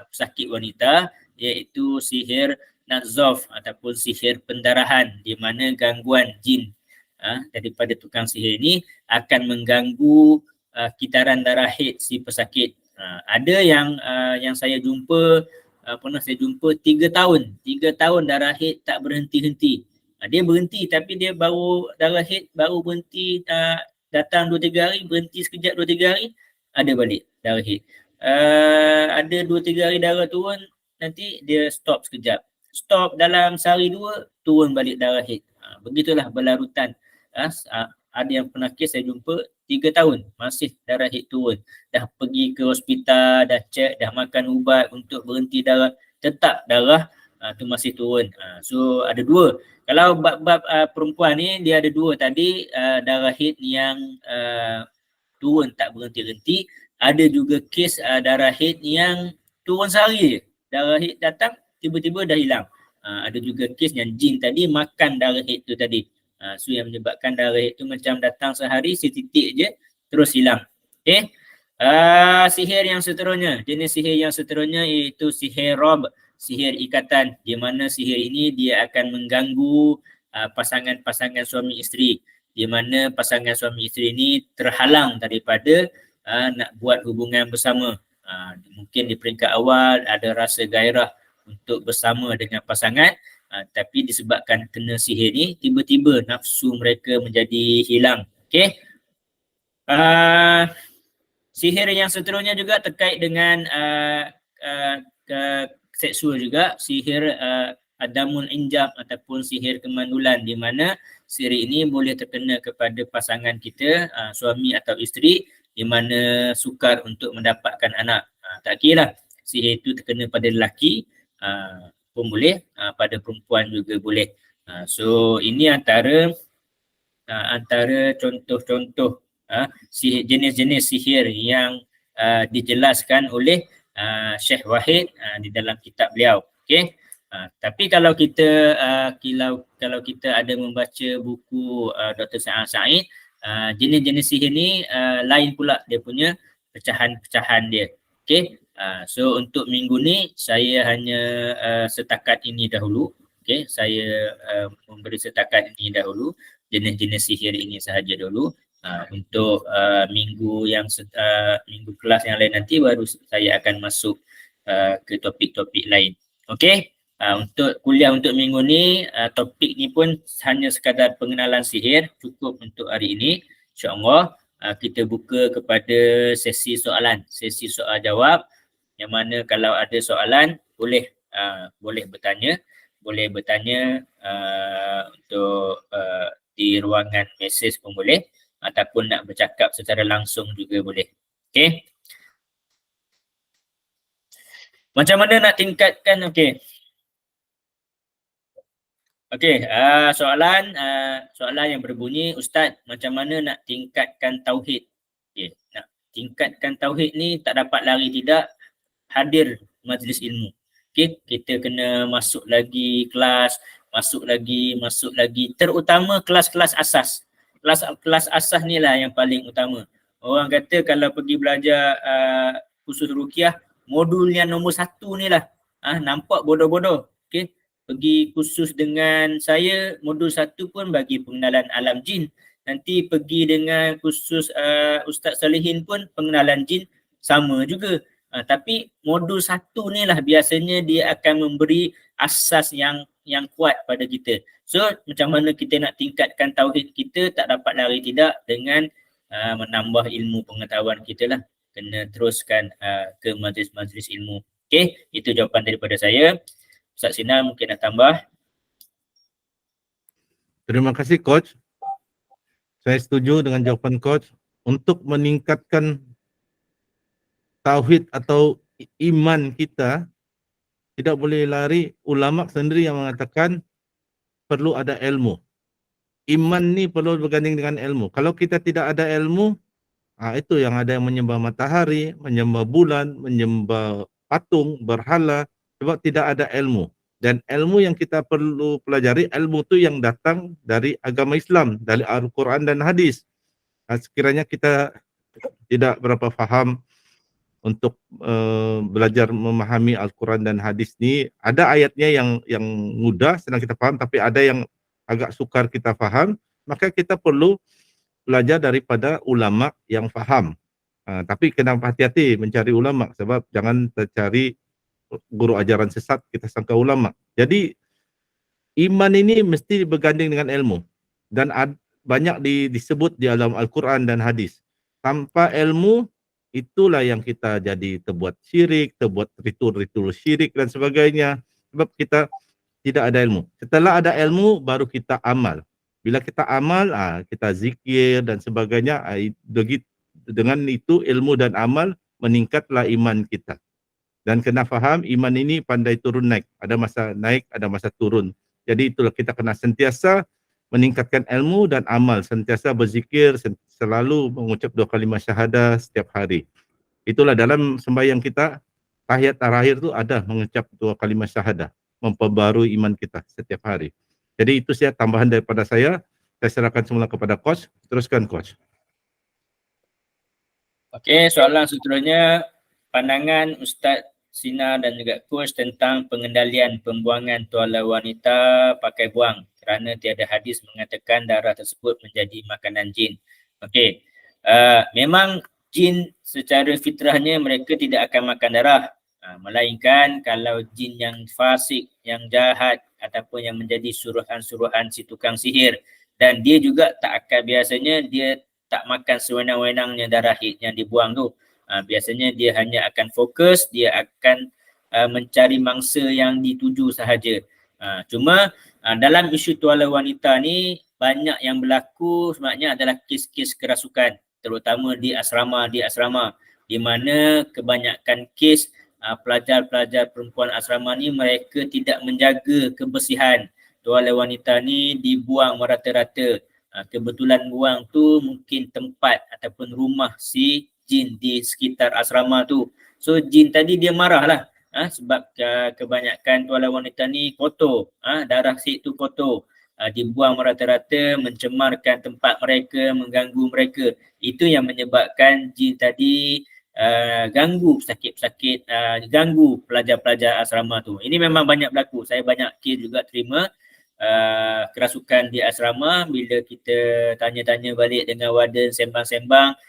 pesakit wanita, iaitu sihir nazaf ataupun sihir pendarahan, di mana gangguan jin daripada tukang sihir ini akan mengganggu kitaran darah haid si pesakit. Ada yang saya jumpa, pernah saya jumpa 3 tahun darah haid tak berhenti-henti. Dia berhenti tapi dia baru darah haid baru berhenti, datang 2-3 hari, berhenti sekejap 2-3 hari, ada balik darah haid. Ada 2-3 hari darah turun, nanti dia stop sekejap. Stop dalam sehari 2, turun balik darah haid. Begitulah berlarutan. Ada yang pernah kes saya jumpa 3 tahun masih darah haid turun. Dah pergi ke hospital, dah cek, dah makan ubat untuk berhenti darah, tetap darah tu masih turun. So ada 2. Kalau bab perempuan ni dia ada 2 tadi, darah haid yang turun tak berhenti-henti. Ada juga kes darah haid yang turun sehari je. Darah haid datang tiba-tiba dah hilang. Ada juga kes yang jin tadi makan darah haid tu tadi. So yang menyebabkan darah haid tu macam datang sehari setitik je terus hilang. Okay. Sihir yang seterusnya, jenis sihir yang seterusnya iaitu sihir rob, sihir ikatan, di mana sihir ini dia akan mengganggu pasangan-pasangan suami isteri, di mana pasangan suami isteri ini terhalang daripada nak buat hubungan bersama. Mungkin di peringkat awal ada rasa gairah untuk bersama dengan pasangan, tapi disebabkan kena sihir ni, tiba-tiba nafsu mereka menjadi hilang. Okey. Sihir yang seterusnya juga terkait dengan seksual juga, sihir adamul injab ataupun sihir kemandulan, di mana sihir ini boleh terkena kepada pasangan kita, suami atau isteri, di mana sukar untuk mendapatkan anak. Tak kira lah sihir itu terkena pada lelaki pun boleh, pada perempuan juga boleh. So ini antara contoh-contoh jenis-jenis sihir yang dijelaskan oleh Syekh Wahid di dalam kitab beliau. Okey. Tapi kalau kita kalau kita ada membaca buku Dr. Said, jenis-jenis sihir ni lain pula dia punya pecahan-pecahan dia. Okey. So untuk minggu ni saya hanya setakat ini dahulu. Okey, saya memberi setakat ini dahulu, jenis-jenis sihir ini sahaja dulu. Untuk minggu kelas yang lain nanti baru saya akan masuk ke topik-topik lain. Okey. Untuk kuliah untuk minggu ni, topik ni pun hanya sekadar pengenalan sihir, cukup untuk hari ini. InsyaAllah kita buka kepada sesi soalan, sesi soal jawab, yang mana kalau ada soalan boleh bertanya, untuk di ruangan mesej pun boleh, ataupun nak bercakap secara langsung juga boleh. Okey. Macam mana nak tingkatkan? Okey. Okey, soalan yang berbunyi, Ustaz, macam mana nak tingkatkan tauhid? Okey, nak tingkatkan tauhid ni tak dapat lari tidak hadir majlis ilmu. Okey, kita kena masuk lagi kelas, masuk lagi, terutama kelas-kelas asas. Kelas asas ni lah yang paling utama. Orang kata kalau pergi belajar khusus ruqyah, modul yang nombor 1 ni lah. Nampak bodoh-bodoh. Okey, pergi khusus dengan saya, modul 1 pun bagi pengenalan alam jin. Nanti pergi dengan khusus Ustaz Salihin pun pengenalan jin sama juga. Tapi modul 1 ni lah biasanya dia akan memberi asas yang kuat pada kita. So macam mana kita nak tingkatkan tauhid kita, tak dapat lari tidak dengan menambah ilmu pengetahuan kita lah. Kena teruskan ke majlis-majlis ilmu. Okey, itu jawapan daripada saya. Ustaz Sinar mungkin nak tambah. Terima kasih Coach. Saya setuju dengan jawapan Coach. Untuk meningkatkan tauhid atau iman kita, tidak boleh lari. Ulama sendiri yang mengatakan perlu ada ilmu. Iman ni perlu berganding dengan ilmu. Kalau kita tidak ada ilmu, itu yang ada yang menyembah matahari, menyembah bulan, menyembah patung, berhala, sebab tidak ada ilmu. Dan ilmu yang kita perlu pelajari, ilmu tu yang datang dari agama Islam, dari Al-Quran dan hadis. Sekiranya kita tidak berapa faham untuk belajar memahami Al-Quran dan hadis ni, ada ayatnya yang mudah, senang kita faham, tapi ada yang agak sukar kita faham, maka kita perlu belajar daripada ulama yang faham. Tapi kena hati-hati mencari ulama, sebab jangan tercari guru ajaran sesat, kita sangka ulama. Jadi iman ini mesti berganding dengan ilmu, dan banyak disebut di dalam Al-Quran dan hadis. Tanpa ilmu, itulah yang kita jadi terbuat syirik, terbuat ritual syirik dan sebagainya, sebab kita tidak ada ilmu. Setelah ada ilmu, baru kita amal. Bila kita amal, kita zikir dan sebagainya, dengan itu ilmu dan amal meningkatlah iman kita. Dan kena faham, iman ini pandai turun naik. Ada masa naik, ada masa turun. Jadi itulah kita kena sentiasa meningkatkan ilmu dan amal. Sentiasa berzikir, selalu mengucap 2 kalimah syahadah setiap hari. Itulah dalam sembahyang kita, tahiyat terakhir tu ada mengucap 2 kalimah syahadah. Memperbarui iman kita setiap hari. Jadi itu saja tambahan daripada saya. Saya serahkan semula kepada Coach. Teruskan Coach. Okey, soalan seterusnya, pandangan Ustaz Sinar dan juga Coach tentang pengendalian pembuangan tuala wanita pakai buang kerana tiada hadis mengatakan darah tersebut menjadi makanan jin. Okey, memang jin secara fitrahnya mereka tidak akan makan darah, melainkan kalau jin yang fasik, yang jahat ataupun yang menjadi suruhan-suruhan si tukang sihir, dan dia juga tak akan, biasanya dia tak makan sewenang-wenangnya darah yang dibuang tu. Biasanya dia hanya akan fokus, dia akan mencari mangsa yang dituju sahaja. Cuma dalam isu tuala wanita ni, banyak yang berlaku sebenarnya adalah kes-kes kerasukan, terutama di asrama, di mana kebanyakan kes pelajar-pelajar perempuan asrama ni mereka tidak menjaga kebersihan. Tuala wanita ni dibuang merata-rata. Kebetulan buang tu mungkin tempat ataupun rumah si jin di sekitar asrama tu. So jin tadi dia marah lah, sebab kebanyakan tuala wanita ni kotor, darah situ kotor, dibuang merata-rata, mencemarkan tempat mereka, mengganggu mereka. Itu yang menyebabkan jin tadi ganggu sakit-sakit, ganggu pelajar-pelajar asrama tu. Ini memang banyak berlaku. Saya banyak kes juga terima kerasukan di asrama. Bila kita tanya-tanya balik dengan warden, sembang-sembang,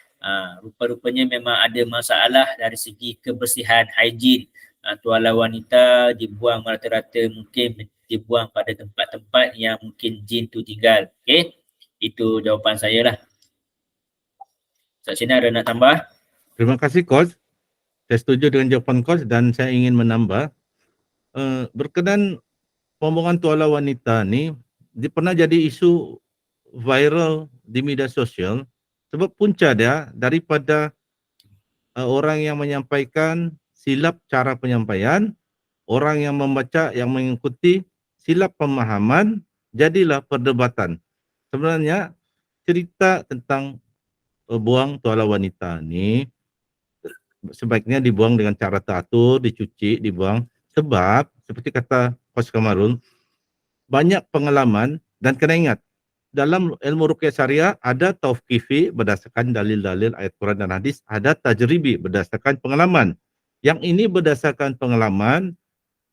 rupa-rupanya memang ada masalah dari segi kebersihan, hygiene. tuala wanita dibuang rata-rata mungkin dibuang pada tempat-tempat yang mungkin jin tu tinggal. Okey, itu jawapan saya lah. Ustaz Sinar ada nak tambah? Terima kasih Coach. Saya setuju dengan jawapan Coach dan saya ingin menambah berkenaan pembuangan tuala wanita ni dia pernah jadi isu viral di media sosial sebab punca dia daripada orang yang menyampaikan silap cara penyampaian, orang yang membaca yang mengikuti silap pemahaman, jadilah perdebatan. Sebenarnya cerita tentang buang tuala wanita ni sebaiknya dibuang dengan cara teratur, dicuci, dibuang sebab seperti kata Coach Kamarul, banyak pengalaman dan kena ingat dalam ilmu ruqyah syariah ada tauqifi berdasarkan dalil-dalil ayat Quran dan hadis, ada tajribi berdasarkan pengalaman. Yang ini berdasarkan pengalaman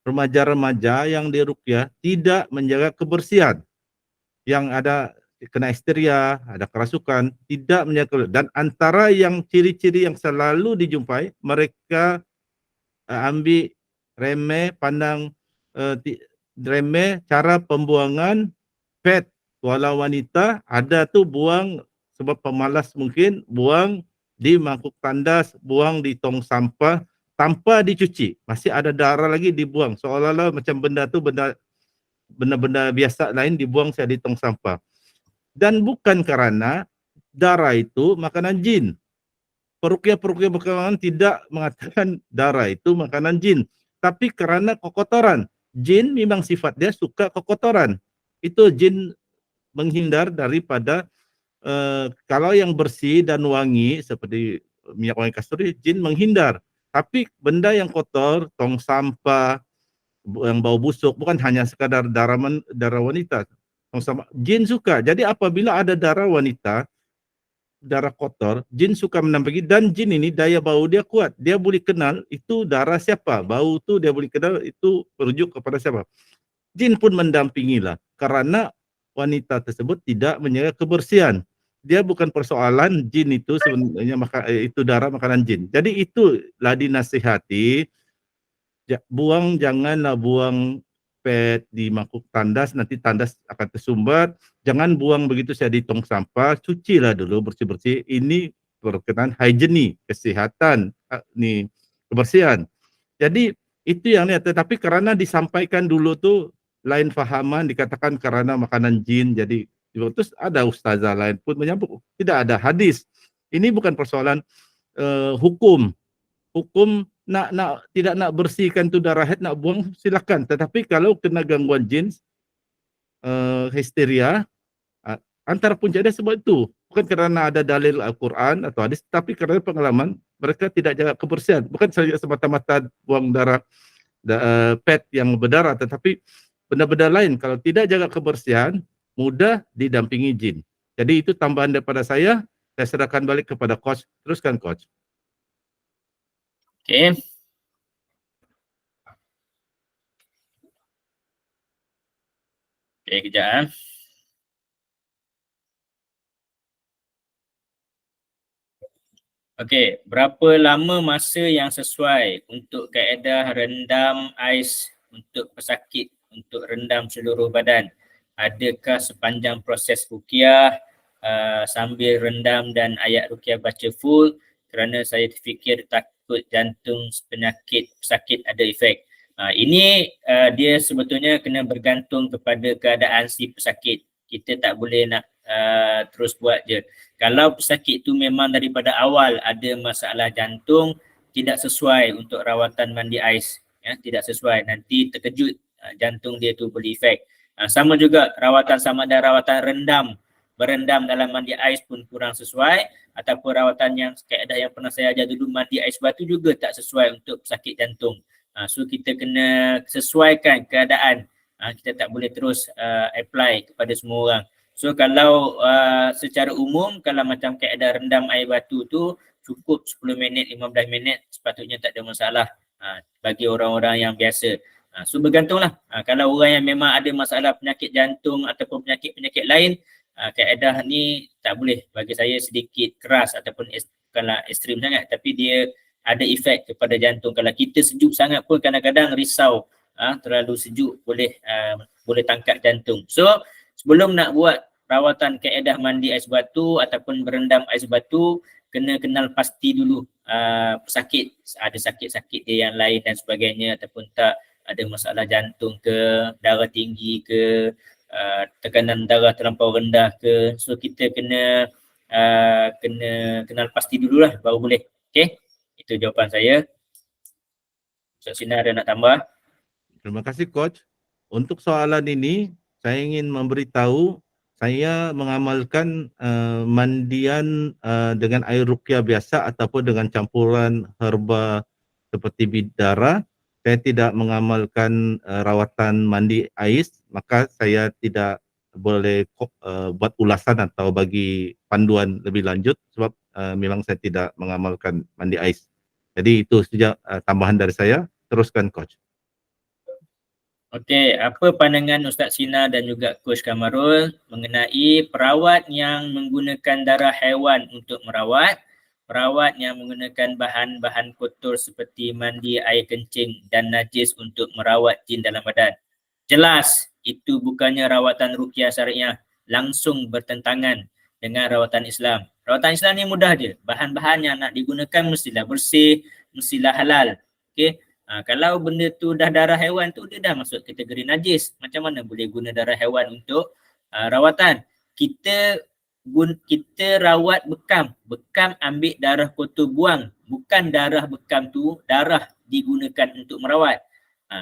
remaja-remaja yang diruqyah tidak menjaga kebersihan. Yang ada kena histeria, ada kerasukan, tidak menjaga, dan antara yang ciri-ciri yang selalu dijumpai, mereka ambil remeh, pandang remeh cara pembuangan pet tuala wanita, ada tu buang sebab pemalas mungkin, buang di mangkuk tandas, buang di tong sampah tanpa dicuci. Masih ada darah lagi dibuang. Seolah-olah macam benda tu benda-benda biasa lain dibuang saya di tong sampah. Dan bukan kerana darah itu makanan jin. Peruqyah-peruqyah belakangan tidak mengatakan darah itu makanan jin. Tapi kerana kekotoran. Jin memang sifat dia suka kekotoran. Itu jin menghindar daripada kalau yang bersih dan wangi seperti minyak wangi kasturi, jin menghindar. Tapi benda yang kotor, tong sampah, yang bau busuk, bukan hanya sekadar darah wanita. Tong sampah, jin suka. Jadi apabila ada darah wanita, darah kotor, jin suka menampaki dan jin ini daya bau dia kuat. Dia boleh kenal itu darah siapa. Bau tu dia boleh kenal itu merujuk kepada siapa. Jin pun mendampingilah kerana wanita tersebut tidak menjaga kebersihan. Dia bukan persoalan jin itu sebenarnya itu darah makanan jin. Jadi itulah dinasihati, janganlah buang pet di mangkuk tandas, nanti tandas akan tersumbat. Jangan buang begitu saja di tong sampah, cucilah dulu bersih-bersih. Ini berkenaan higienik, kesihatan, ni kebersihan. Jadi itu yang ni, tetapi kerana disampaikan dulu tu lain fahaman, dikatakan kerana makanan jin, jadi terus ada ustazah lain pun menyambut, tidak ada hadis. Ini bukan persoalan hukum. Hukum tidak nak bersihkan tu darah haid, nak buang silakan. Tetapi kalau kena gangguan jin, histeria, antara punca dia sebab itu. Bukan kerana ada dalil Al-Quran atau hadis, tapi kerana pengalaman mereka tidak jaga kebersihan. Bukan saja semata-mata buang darah pet yang berdarah, tetapi benda-benda lain kalau tidak jaga kebersihan mudah didampingi jin. Jadi itu tambahan daripada saya serahkan balik kepada coach. Teruskan coach. Okey. Okey, kejap. Okey, berapa lama masa yang sesuai untuk kaedah rendam ais untuk pesakit, untuk rendam seluruh badan? Adakah sepanjang proses ruqyah sambil rendam dan ayat ruqyah baca full? Kerana saya terfikir takut jantung penyakit pesakit ada efek. Ini dia sebetulnya kena bergantung kepada keadaan si pesakit. Kita tak boleh nak terus buat je. Kalau pesakit tu memang daripada awal ada masalah jantung, tidak sesuai untuk rawatan mandi ais, ya, tidak sesuai, nanti terkejut jantung dia tu boleh efek. Sama juga rawatan sama ada rawatan berendam dalam mandi ais pun kurang sesuai, ataupun rawatan yang kaedah yang pernah saya ajar dulu mandi ais batu juga tak sesuai untuk pesakit jantung. So kita kena sesuaikan keadaan. Kita tak boleh terus apply kepada semua orang. So kalau secara umum, kalau macam kaedah rendam air batu tu cukup 10 minit, 15 minit sepatutnya tak ada masalah bagi orang-orang yang biasa. So bergantunglah. Kalau orang yang memang ada masalah penyakit jantung ataupun penyakit-penyakit lain, kaedah ni tak boleh, bagi saya sedikit keras ataupun bukanlah ekstrim sangat, tapi dia ada efek kepada jantung. Kalau kita sejuk sangat pun kadang-kadang risau, terlalu sejuk boleh tangkap jantung. So sebelum nak buat rawatan kaedah mandi ais batu ataupun berendam ais batu, kena kenal pasti dulu pesakit, ada sakit-sakit dia yang lain dan sebagainya ataupun tak, ada masalah jantung ke, darah tinggi ke, tekanan darah terlampau rendah ke. So kita kena kenal pasti dululah baru boleh. Okey, itu jawapan saya. Ustaz Sinar ada nak tambah? Terima kasih Coach. Untuk soalan ini, saya ingin memberitahu saya mengamalkan mandian dengan air ruqyah biasa ataupun dengan campuran herba seperti bidara. Saya tidak mengamalkan rawatan mandi ais, maka saya tidak boleh buat ulasan atau bagi panduan lebih lanjut sebab memang saya tidak mengamalkan mandi ais. Jadi itu saja tambahan dari saya. Teruskan Coach. Okey, apa pandangan Ustaz Sina dan juga Coach Kamarul mengenai perawat yang menggunakan darah haiwan untuk merawat, perawat yang menggunakan bahan-bahan kotor seperti mandi air kencing dan najis untuk merawat jin dalam badan? Jelas, itu bukannya rawatan ruqyah syariah, langsung bertentangan dengan rawatan Islam. Rawatan Islam ni mudah je, bahan-bahan yang nak digunakan mestilah bersih, mestilah halal. Okey. Kalau benda tu dah darah haiwan tu, dia dah masuk kategori najis. Macam mana boleh guna darah haiwan untuk rawatan? Kita rawat bekam. Bekam ambil darah kotor buang. Bukan darah bekam tu, darah digunakan untuk merawat.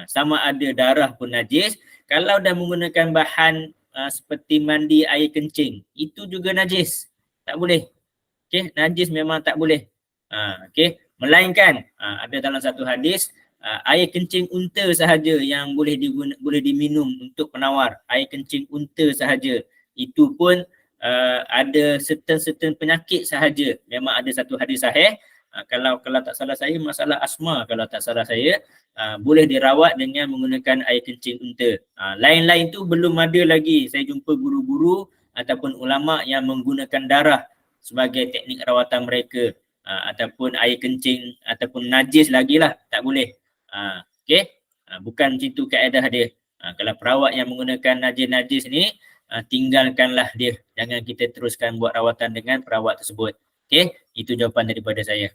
Sama ada darah pun najis. Kalau dah menggunakan bahan seperti mandi air kencing, itu juga najis. Tak boleh. Okey, najis memang tak boleh. Okey, melainkan ada dalam satu hadis, air kencing unta sahaja yang boleh diminum untuk penawar. Air kencing unta sahaja. Itu pun ada certain penyakit sahaja. Memang ada satu hadis sahih. Kalau tak salah saya, masalah asma kalau tak salah saya, boleh dirawat dengan menggunakan air kencing unta. Lain-lain tu belum ada lagi. Saya jumpa guru-guru ataupun ulama yang menggunakan darah sebagai teknik rawatan mereka, ataupun air kencing ataupun najis lagi lah, tak boleh. Okey, bukan macam tu kaedah dia. Kalau perawat yang menggunakan najis-najis ni, tinggalkanlah dia. Jangan kita teruskan buat rawatan dengan perawat tersebut. Okey, itu jawapan daripada saya.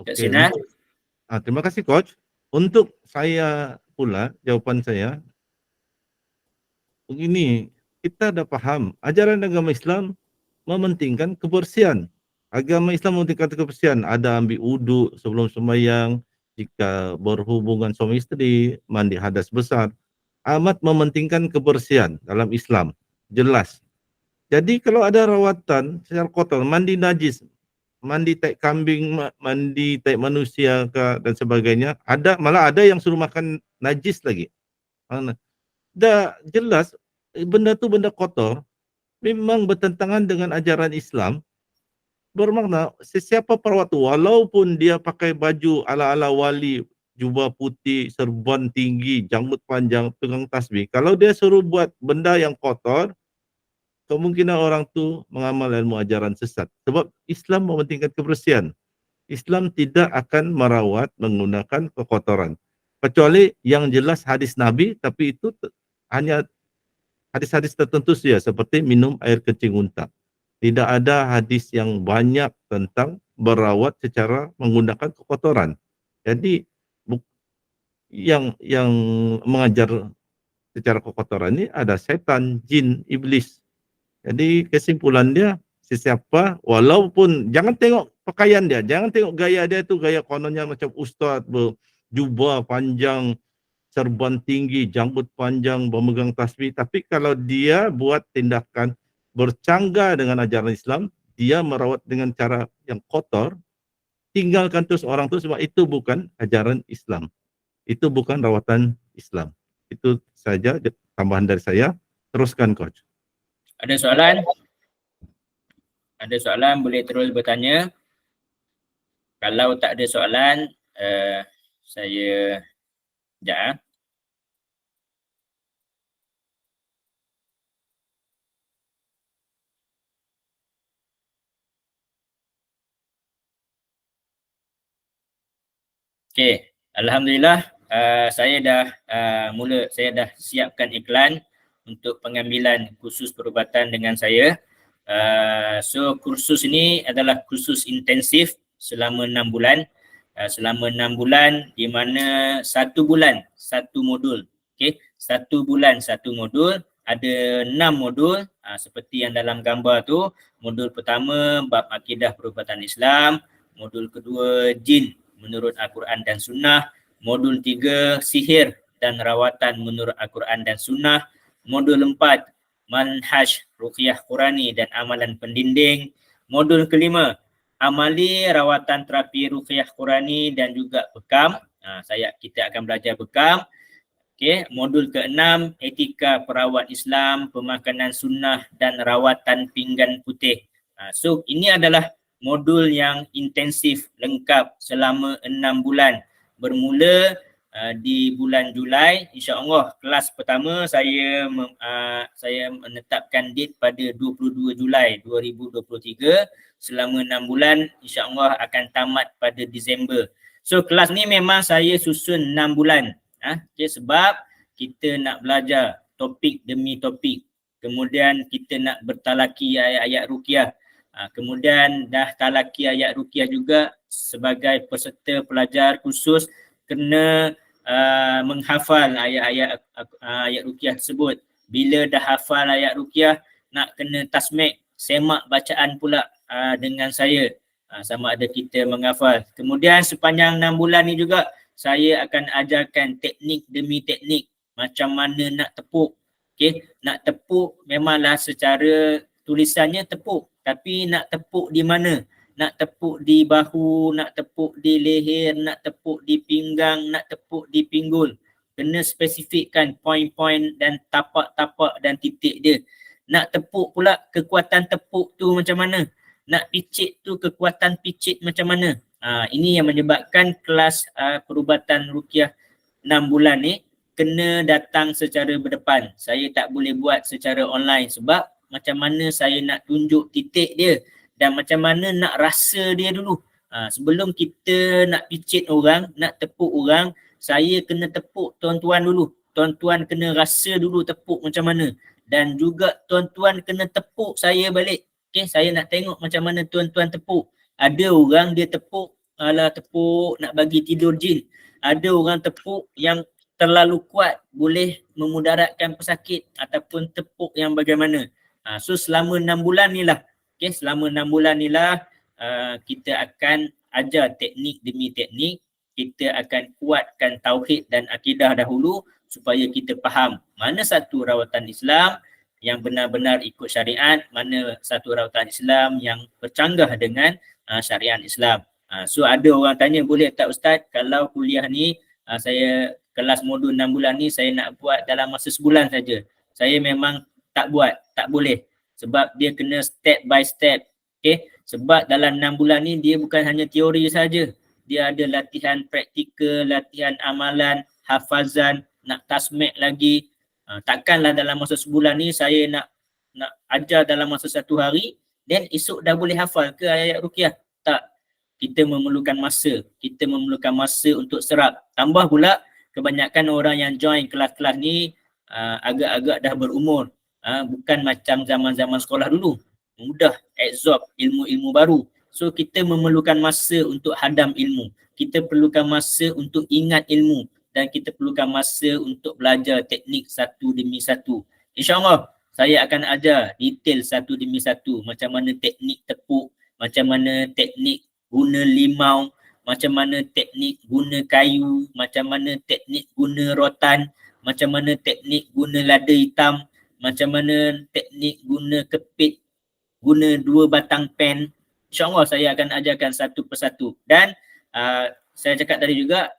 Okey, terima kasih Coach. Untuk saya pula, jawapan saya begini, kita dah faham ajaran agama Islam mementingkan kebersihan. Agama Islam mementingkan kebersihan. Ada ambil wuduk sebelum sembahyang, jika berhubungan suami isteri, mandi hadas besar. Amat mementingkan kebersihan dalam Islam. Jelas. Jadi kalau ada rawatan secara kotor, mandi najis, mandi tai kambing, mandi tai manusia dan sebagainya, malah ada yang suruh makan najis lagi. Dah jelas benda tu benda kotor, memang bertentangan dengan ajaran Islam. Bermakna sesiapa perawat tu, walaupun dia pakai baju ala-ala wali, jubah putih, serban tinggi, janggut panjang, pegang tasbih, kalau dia suruh buat benda yang kotor, kemungkinan orang tu mengamal ilmu ajaran sesat. Sebab Islam mementingkan kebersihan. Islam tidak akan merawat menggunakan kekotoran. Kecuali yang jelas hadis Nabi, tapi itu hanya hadis-hadis tertentu saja seperti minum air kencing unta. Tidak ada hadis yang banyak tentang berawat secara menggunakan kekotoran. Jadi yang mengajar secara kekotoran ini ada setan, jin, iblis. Jadi kesimpulan dia, sesiapa walaupun jangan tengok pakaian dia, jangan tengok gaya dia tu gaya kononnya macam ustaz berjubah panjang, serban tinggi, janggut panjang, memegang tasbih, tapi kalau dia buat tindakan bercanggah dengan ajaran Islam, dia merawat dengan cara yang kotor, tinggalkan terus orang tu sebab itu bukan ajaran Islam. Itu bukan rawatan Islam. Itu saja tambahan dari saya. Teruskan Coach. Ada soalan? Ada soalan boleh terus bertanya. Kalau tak ada soalan, saya sekejap. Okey, alhamdulillah saya dah saya dah siapkan iklan untuk pengambilan kursus perubatan dengan saya. So kursus ini adalah kursus intensif selama 6 bulan. Selama 6 bulan di mana 1 bulan 1 modul. Okey, 1 bulan 1 modul, ada 6 modul seperti yang dalam gambar tu. Modul pertama bab akidah perubatan Islam, modul kedua jin menurut Al-Quran dan Sunnah, modul 3 sihir dan rawatan menurut Al-Quran dan Sunnah, modul 4 manhaj ruqyah Qurani dan amalan pendinding, modul kelima amali rawatan terapi ruqyah Qurani dan juga bekam. Kita akan belajar bekam. Okey, modul ke-6 etika perawat Islam, pemakanan sunnah dan rawatan pinggan putih. So ini adalah modul yang intensif lengkap selama 6 bulan. Bermula di bulan Julai, insya-Allah kelas pertama saya menetapkan date pada 22 Julai 2023. Selama 6 bulan insya-Allah akan tamat pada Disember. So kelas ni memang saya susun 6 bulan. Okay, sebab kita nak belajar topik demi topik. Kemudian kita nak bertalaki ayat-ayat ruqyah. Kemudian dah talaki ayat ruqyah juga, sebagai peserta pelajar khusus kena menghafal ayat-ayat ayat ruqyah tersebut. Bila dah hafal ayat ruqyah, nak kena tasmik, semak bacaan pula dengan saya. Sama ada kita menghafal. Kemudian sepanjang 6 bulan ni juga saya akan ajarkan teknik demi teknik, macam mana nak tepuk. Okey, nak tepuk memanglah secara tulisannya tepuk, tapi nak tepuk di mana? Nak tepuk di bahu, nak tepuk di leher, nak tepuk di pinggang, nak tepuk di pinggul. Kena spesifikkan poin-poin dan tapak-tapak dan titik dia. Nak tepuk pula, kekuatan tepuk tu macam mana? Nak picit tu, kekuatan picit macam mana? Ini yang menyebabkan kelas perubatan ruqyah 6 bulan ni kena datang secara berdepan. Saya tak boleh buat secara online sebab macam mana saya nak tunjuk titik dia dan macam mana nak rasa dia dulu. Sebelum kita nak picit orang, nak tepuk orang, saya kena tepuk tuan-tuan dulu. Tuan-tuan kena rasa dulu tepuk macam mana. Dan juga tuan-tuan kena tepuk saya balik. Okay, saya nak tengok macam mana tuan-tuan tepuk. Ada orang dia tepuk, tepuk nak bagi tidur jin. Ada orang tepuk yang terlalu kuat, boleh memudaratkan pesakit, ataupun tepuk yang bagaimana. So selama 6 bulan ni lah, okay, selama 6 bulan ni lah kita akan ajar teknik demi teknik. Kita akan kuatkan tauhid dan akidah dahulu supaya kita faham mana satu rawatan Islam yang benar-benar ikut syariat, mana satu rawatan Islam yang bercanggah dengan syariat Islam. So ada orang tanya, boleh tak Ustaz kalau kuliah ni saya kelas modul 6 bulan ni saya nak buat dalam masa sebulan saja. Saya memang tak buat, tak boleh. Sebab dia kena step by step. Okay? Sebab dalam 6 bulan ni dia bukan hanya teori saja. Dia ada latihan praktikal, latihan amalan, hafazan, nak tasmik lagi. Takkanlah dalam masa sebulan ni saya nak ajar dalam masa 1 hari, then esok dah boleh hafal ke ayat ruqyah? Tak. Kita memerlukan masa. Kita memerlukan masa untuk serap. Tambah pula kebanyakan orang yang join kelas-kelas ni agak-agak dah berumur. Bukan macam zaman-zaman sekolah dulu. Mudah absorb ilmu-ilmu baru. So kita memerlukan masa untuk hadam ilmu. Kita perlukan masa untuk ingat ilmu. Dan kita perlukan masa untuk belajar teknik satu demi satu. InsyaAllah saya akan ajar detail satu demi satu. Macam mana teknik tepuk, macam mana teknik guna limau, macam mana teknik guna kayu, macam mana teknik guna rotan, macam mana teknik guna lada hitam, macam mana teknik guna kepit, guna 2 batang pen. InsyaAllah saya akan ajarkan satu persatu. Dan saya cakap tadi juga,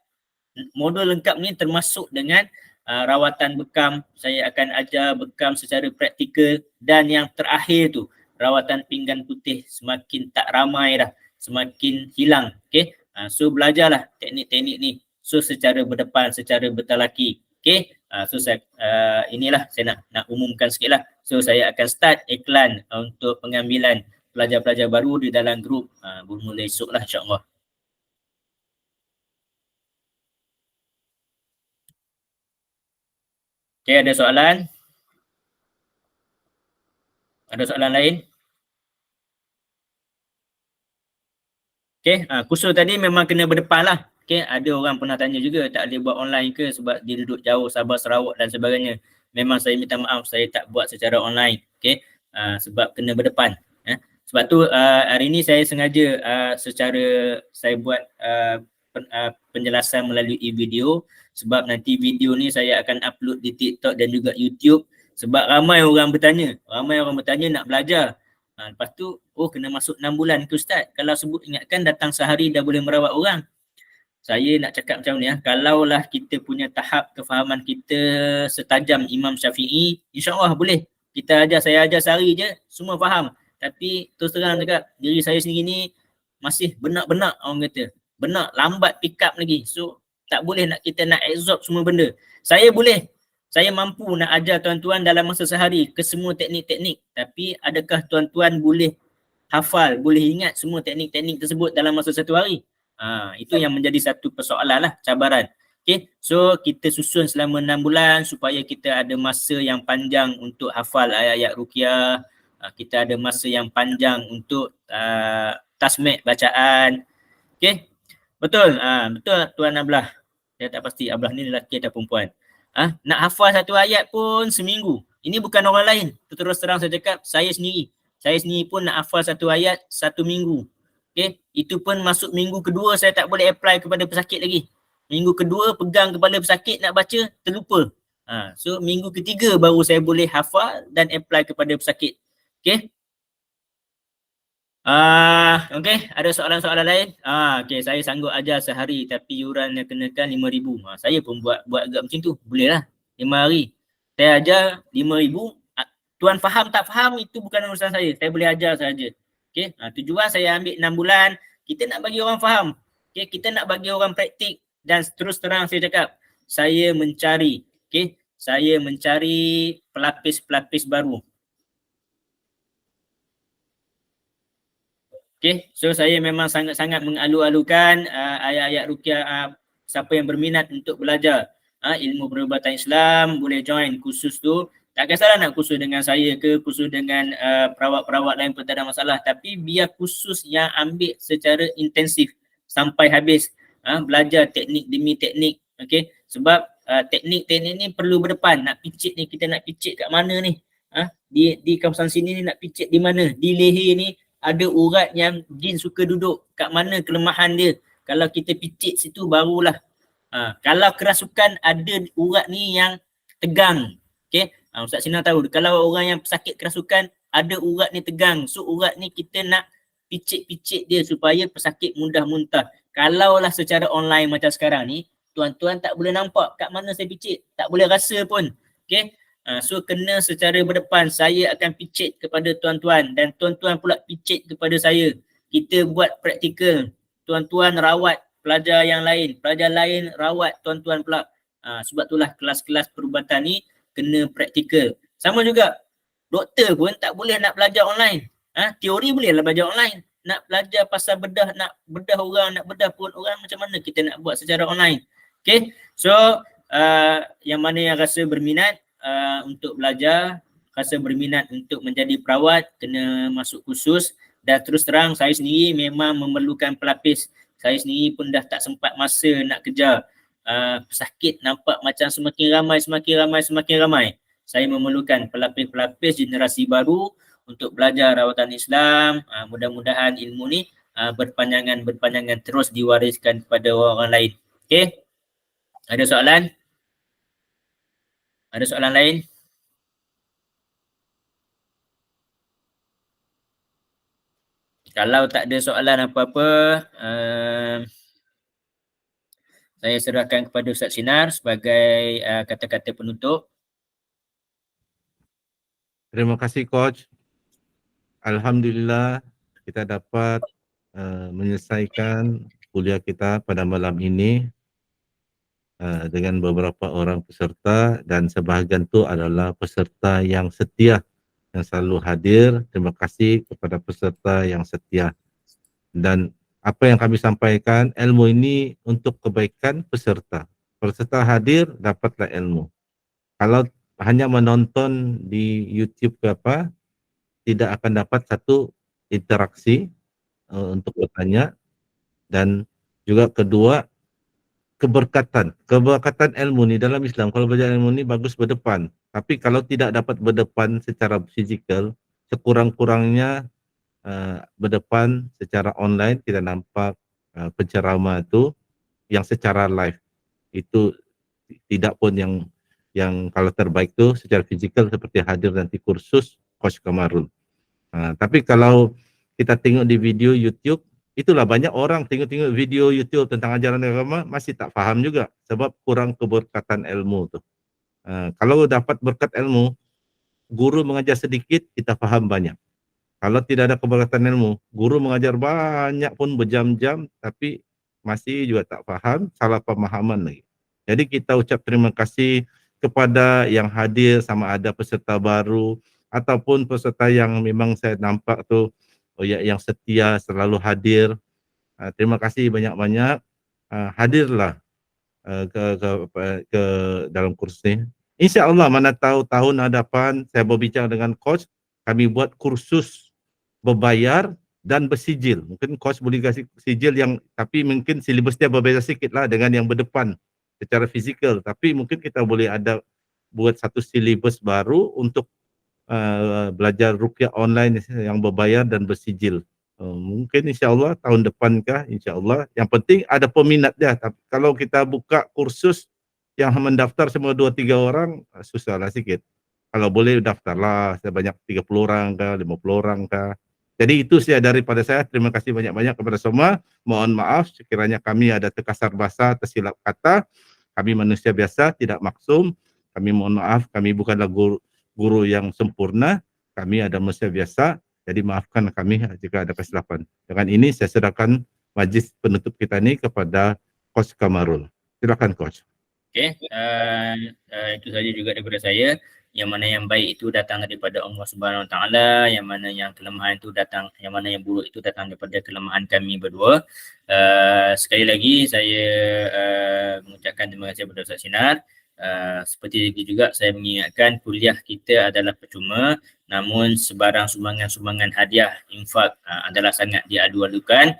modul lengkap ni termasuk dengan rawatan bekam. Saya akan ajar bekam secara praktikal. Dan yang terakhir tu, rawatan pinggan putih, semakin tak ramai dah, semakin hilang. Okay? So belajarlah teknik-teknik ni. So secara berdepan, secara bertalaki. Okay? So inilah saya nak umumkan sikit lah. So saya akan start iklan untuk pengambilan pelajar-pelajar baru di dalam grup bermula esok lah insyaAllah. Okey, ada soalan? Ada soalan lain? Okey, kursus tadi memang kena berdepan lah. Okey, ada orang pernah tanya juga tak boleh buat online ke sebab dia duduk jauh Sabah Sarawak dan sebagainya. Memang saya minta maaf, saya tak buat secara online. Okey, sebab kena berdepan. Sebab tu hari ni saya sengaja secara saya buat penjelasan melalui video sebab nanti video ni saya akan upload di TikTok dan juga YouTube sebab ramai orang bertanya nak belajar. Lepas tu, kena masuk 6 bulan ke Ustaz. Kalau sebut ingatkan datang sehari dah boleh merawat orang. Saya nak cakap macam ni, kalaulah kita punya tahap kefahaman kita setajam Imam Syafi'i, insyaAllah boleh. Saya ajar sehari je, semua faham. Tapi terus terang cakap, diri saya sendiri ni masih benak-benak orang kata. Benak, lambat pick up lagi. So, tak boleh kita nak absorb semua benda. Saya mampu nak ajar tuan-tuan dalam masa sehari ke semua teknik-teknik. Tapi adakah tuan-tuan boleh hafal, boleh ingat semua teknik-teknik tersebut dalam masa satu hari? Itu yang menjadi satu persoalan lah, cabaran. Okay, so kita susun selama 6 bulan supaya kita ada masa yang panjang untuk hafal ayat-ayat ruqyah. Kita ada masa yang panjang untuk tasmik bacaan. Okay, betul. Betul Tuan Ablah. Saya tak pasti Ablah ni lelaki atau perempuan. Nak hafal satu ayat pun seminggu. Ini bukan orang lain. Terus terang saya cakap, saya sendiri. Saya sendiri pun nak hafal satu ayat 1 minggu. Okay, itu pun masuk minggu kedua saya tak boleh apply kepada pesakit lagi. Minggu kedua pegang kepala pesakit nak baca, terlupa. So minggu ketiga baru saya boleh hafal dan apply kepada pesakit. Okay. Okay, ada soalan-soalan lain? Okay, saya sanggup ajar sehari tapi yuran yang kenakan 5,000. Saya pun buat agak macam tu. Boleh lah, 5 hari. Saya ajar 5,000. Tuan faham tak faham, itu bukan urusan saya. Saya boleh ajar sahaja. Okay, tujuan saya ambil 6 bulan, kita nak bagi orang faham. Okay, kita nak bagi orang praktik dan terus terang saya cakap, saya mencari pelapis-pelapis baru. Okay, so saya memang sangat-sangat mengalu-alukan ayat-ayat ruqyah. Siapa yang berminat untuk belajar ilmu perubatan Islam boleh join kursus tu. Tak kisahlah nak kursus dengan saya ke, kursus dengan perawat-perawat lain pun tak ada masalah. Tapi biar kursus yang ambil secara intensif sampai habis. Belajar teknik demi teknik. Okay, sebab teknik-teknik ni perlu berdepan. Nak picit ni, kita nak picit kat mana ni? Di kawasan sini ni nak picit di mana? Di leher ni ada urat yang jin suka duduk, kat mana kelemahan dia. Kalau kita picit situ barulah. Kalau kerasukan ada urat ni yang tegang. Okay, Ustaz Sinar tahu, kalau orang yang sakit kerasukan ada urat ni tegang. So urat ni kita nak picit-picit dia supaya pesakit mudah muntah. Kalaulah secara online macam sekarang ni, tuan-tuan tak boleh nampak kat mana saya picit. Tak boleh rasa pun. Okay, so kena secara berdepan. Saya akan picit kepada tuan-tuan dan tuan-tuan pula picit kepada saya. Kita buat praktikal. Tuan-tuan rawat pelajar yang lain. Pelajar lain rawat tuan-tuan pula. Sebab itulah kelas-kelas perubatan ni kena praktikal. Sama juga, doktor pun tak boleh nak belajar online. Teori bolehlah belajar online. Nak belajar pasal bedah, nak bedah orang, nak bedah pun orang, macam mana kita nak buat secara online. Okay, so yang mana yang rasa berminat untuk belajar, rasa berminat untuk menjadi perawat, kena masuk kursus. Dan terus terang saya sendiri memang memerlukan pelapis. Saya sendiri pun dah tak sempat masa nak kejar. Pesakit nampak macam semakin ramai. Saya memerlukan pelapis-pelapis generasi baru untuk belajar rawatan Islam. Mudah-mudahan ilmu ni berpanjangan terus diwariskan kepada orang lain. Okay, ada soalan? Ada soalan lain? Kalau tak ada soalan apa-apa, saya serahkan kepada Ustaz Sinar sebagai kata-kata penutup. Terima kasih Coach. Alhamdulillah kita dapat menyelesaikan kuliah kita pada malam ini dengan beberapa orang peserta dan sebahagian itu adalah peserta yang setia yang selalu hadir. Terima kasih kepada peserta yang setia. Dan apa yang kami sampaikan, ilmu ini untuk kebaikan peserta. Peserta hadir, dapatlah ilmu. Kalau hanya menonton di YouTube ke apa, tidak akan dapat satu interaksi untuk bertanya, dan juga kedua keberkatan ilmu ni dalam Islam. Kalau belajar ilmu ni bagus berdepan, tapi kalau tidak dapat berdepan secara fizikal, sekurang-kurangnya berdepan secara online, kita nampak penceramah itu yang secara live itu, tidak pun yang kalau terbaik tu secara fizikal seperti hadir nanti kursus Coach Kamarul. Tapi kalau kita tengok di video YouTube, itulah banyak orang tengok-tengok video YouTube tentang ajaran agama masih tak faham juga sebab kurang keberkatan ilmu tu. Kalau dapat berkat ilmu, guru mengajar sedikit, kita faham banyak. Kalau tidak ada keberkatan ilmu, guru mengajar banyak pun berjam-jam, tapi masih juga tak faham, salah pemahaman lagi. Jadi kita ucap terima kasih kepada yang hadir, sama ada peserta baru ataupun peserta yang memang saya nampak tu yang setia selalu hadir. Terima kasih banyak-banyak. Hadirlah ke dalam kursus ni. InsyaAllah mana tahu tahun hadapan saya berbincang dengan coach, kami buat kursus berbayar dan bersijil. Mungkin coach boleh kasih sijil yang, tapi mungkin silibusnya berbeza sikit lah dengan yang berdepan secara fizikal. Tapi mungkin kita boleh ada buat satu silibus baru untuk belajar ruqyah online yang berbayar dan bersijil. Mungkin insyaAllah tahun depan kah, insyaAllah. Yang penting ada peminat dia. Tapi kalau kita buka kursus yang mendaftar semua 2-3 orang, susahlah sikit. Kalau boleh daftarlah sebanyak 30 orang kah, 50 orang kah. Jadi itu saja daripada saya. Terima kasih banyak-banyak kepada semua. Mohon maaf sekiranya kami ada terkasar bahasa, tersilap kata. Kami manusia biasa, tidak maksum. Kami mohon maaf, kami bukanlah guru yang sempurna. Kami ada manusia biasa. Jadi maafkan kami jika ada kesilapan. Dengan ini saya serahkan majlis penutup kita ini kepada Coach Kamarul. Silakan Coach. Okey, itu saja juga daripada saya. Yang mana yang baik itu datang daripada Allah Subhanahu Wa Taala, yang mana yang kelemahan itu datang, yang mana yang buruk itu datang daripada kelemahan kami berdua. Sekali lagi saya mengucapkan terima kasih kepada Ustaz Sinar. Seperti itu juga saya mengingatkan kuliah kita adalah percuma, namun sebarang sumbangan-sumbangan hadiah infak adalah sangat diadu-alukan.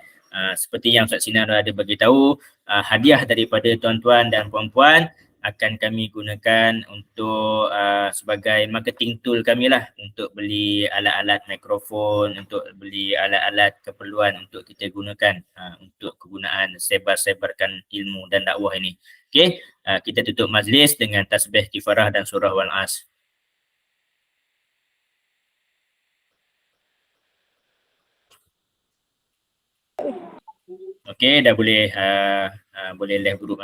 Seperti yang Ustaz Sinar ada bagi tahu, hadiah daripada tuan-tuan dan puan-puan akan kami gunakan untuk sebagai marketing tool kami lah, untuk beli alat-alat mikrofon, untuk beli alat-alat keperluan untuk kita gunakan untuk kegunaan sebar-sebarkan ilmu dan dakwah ini. Okey, kita tutup majlis dengan tasbih kifarah dan surah Wal-As. Okey, dah boleh boleh live group .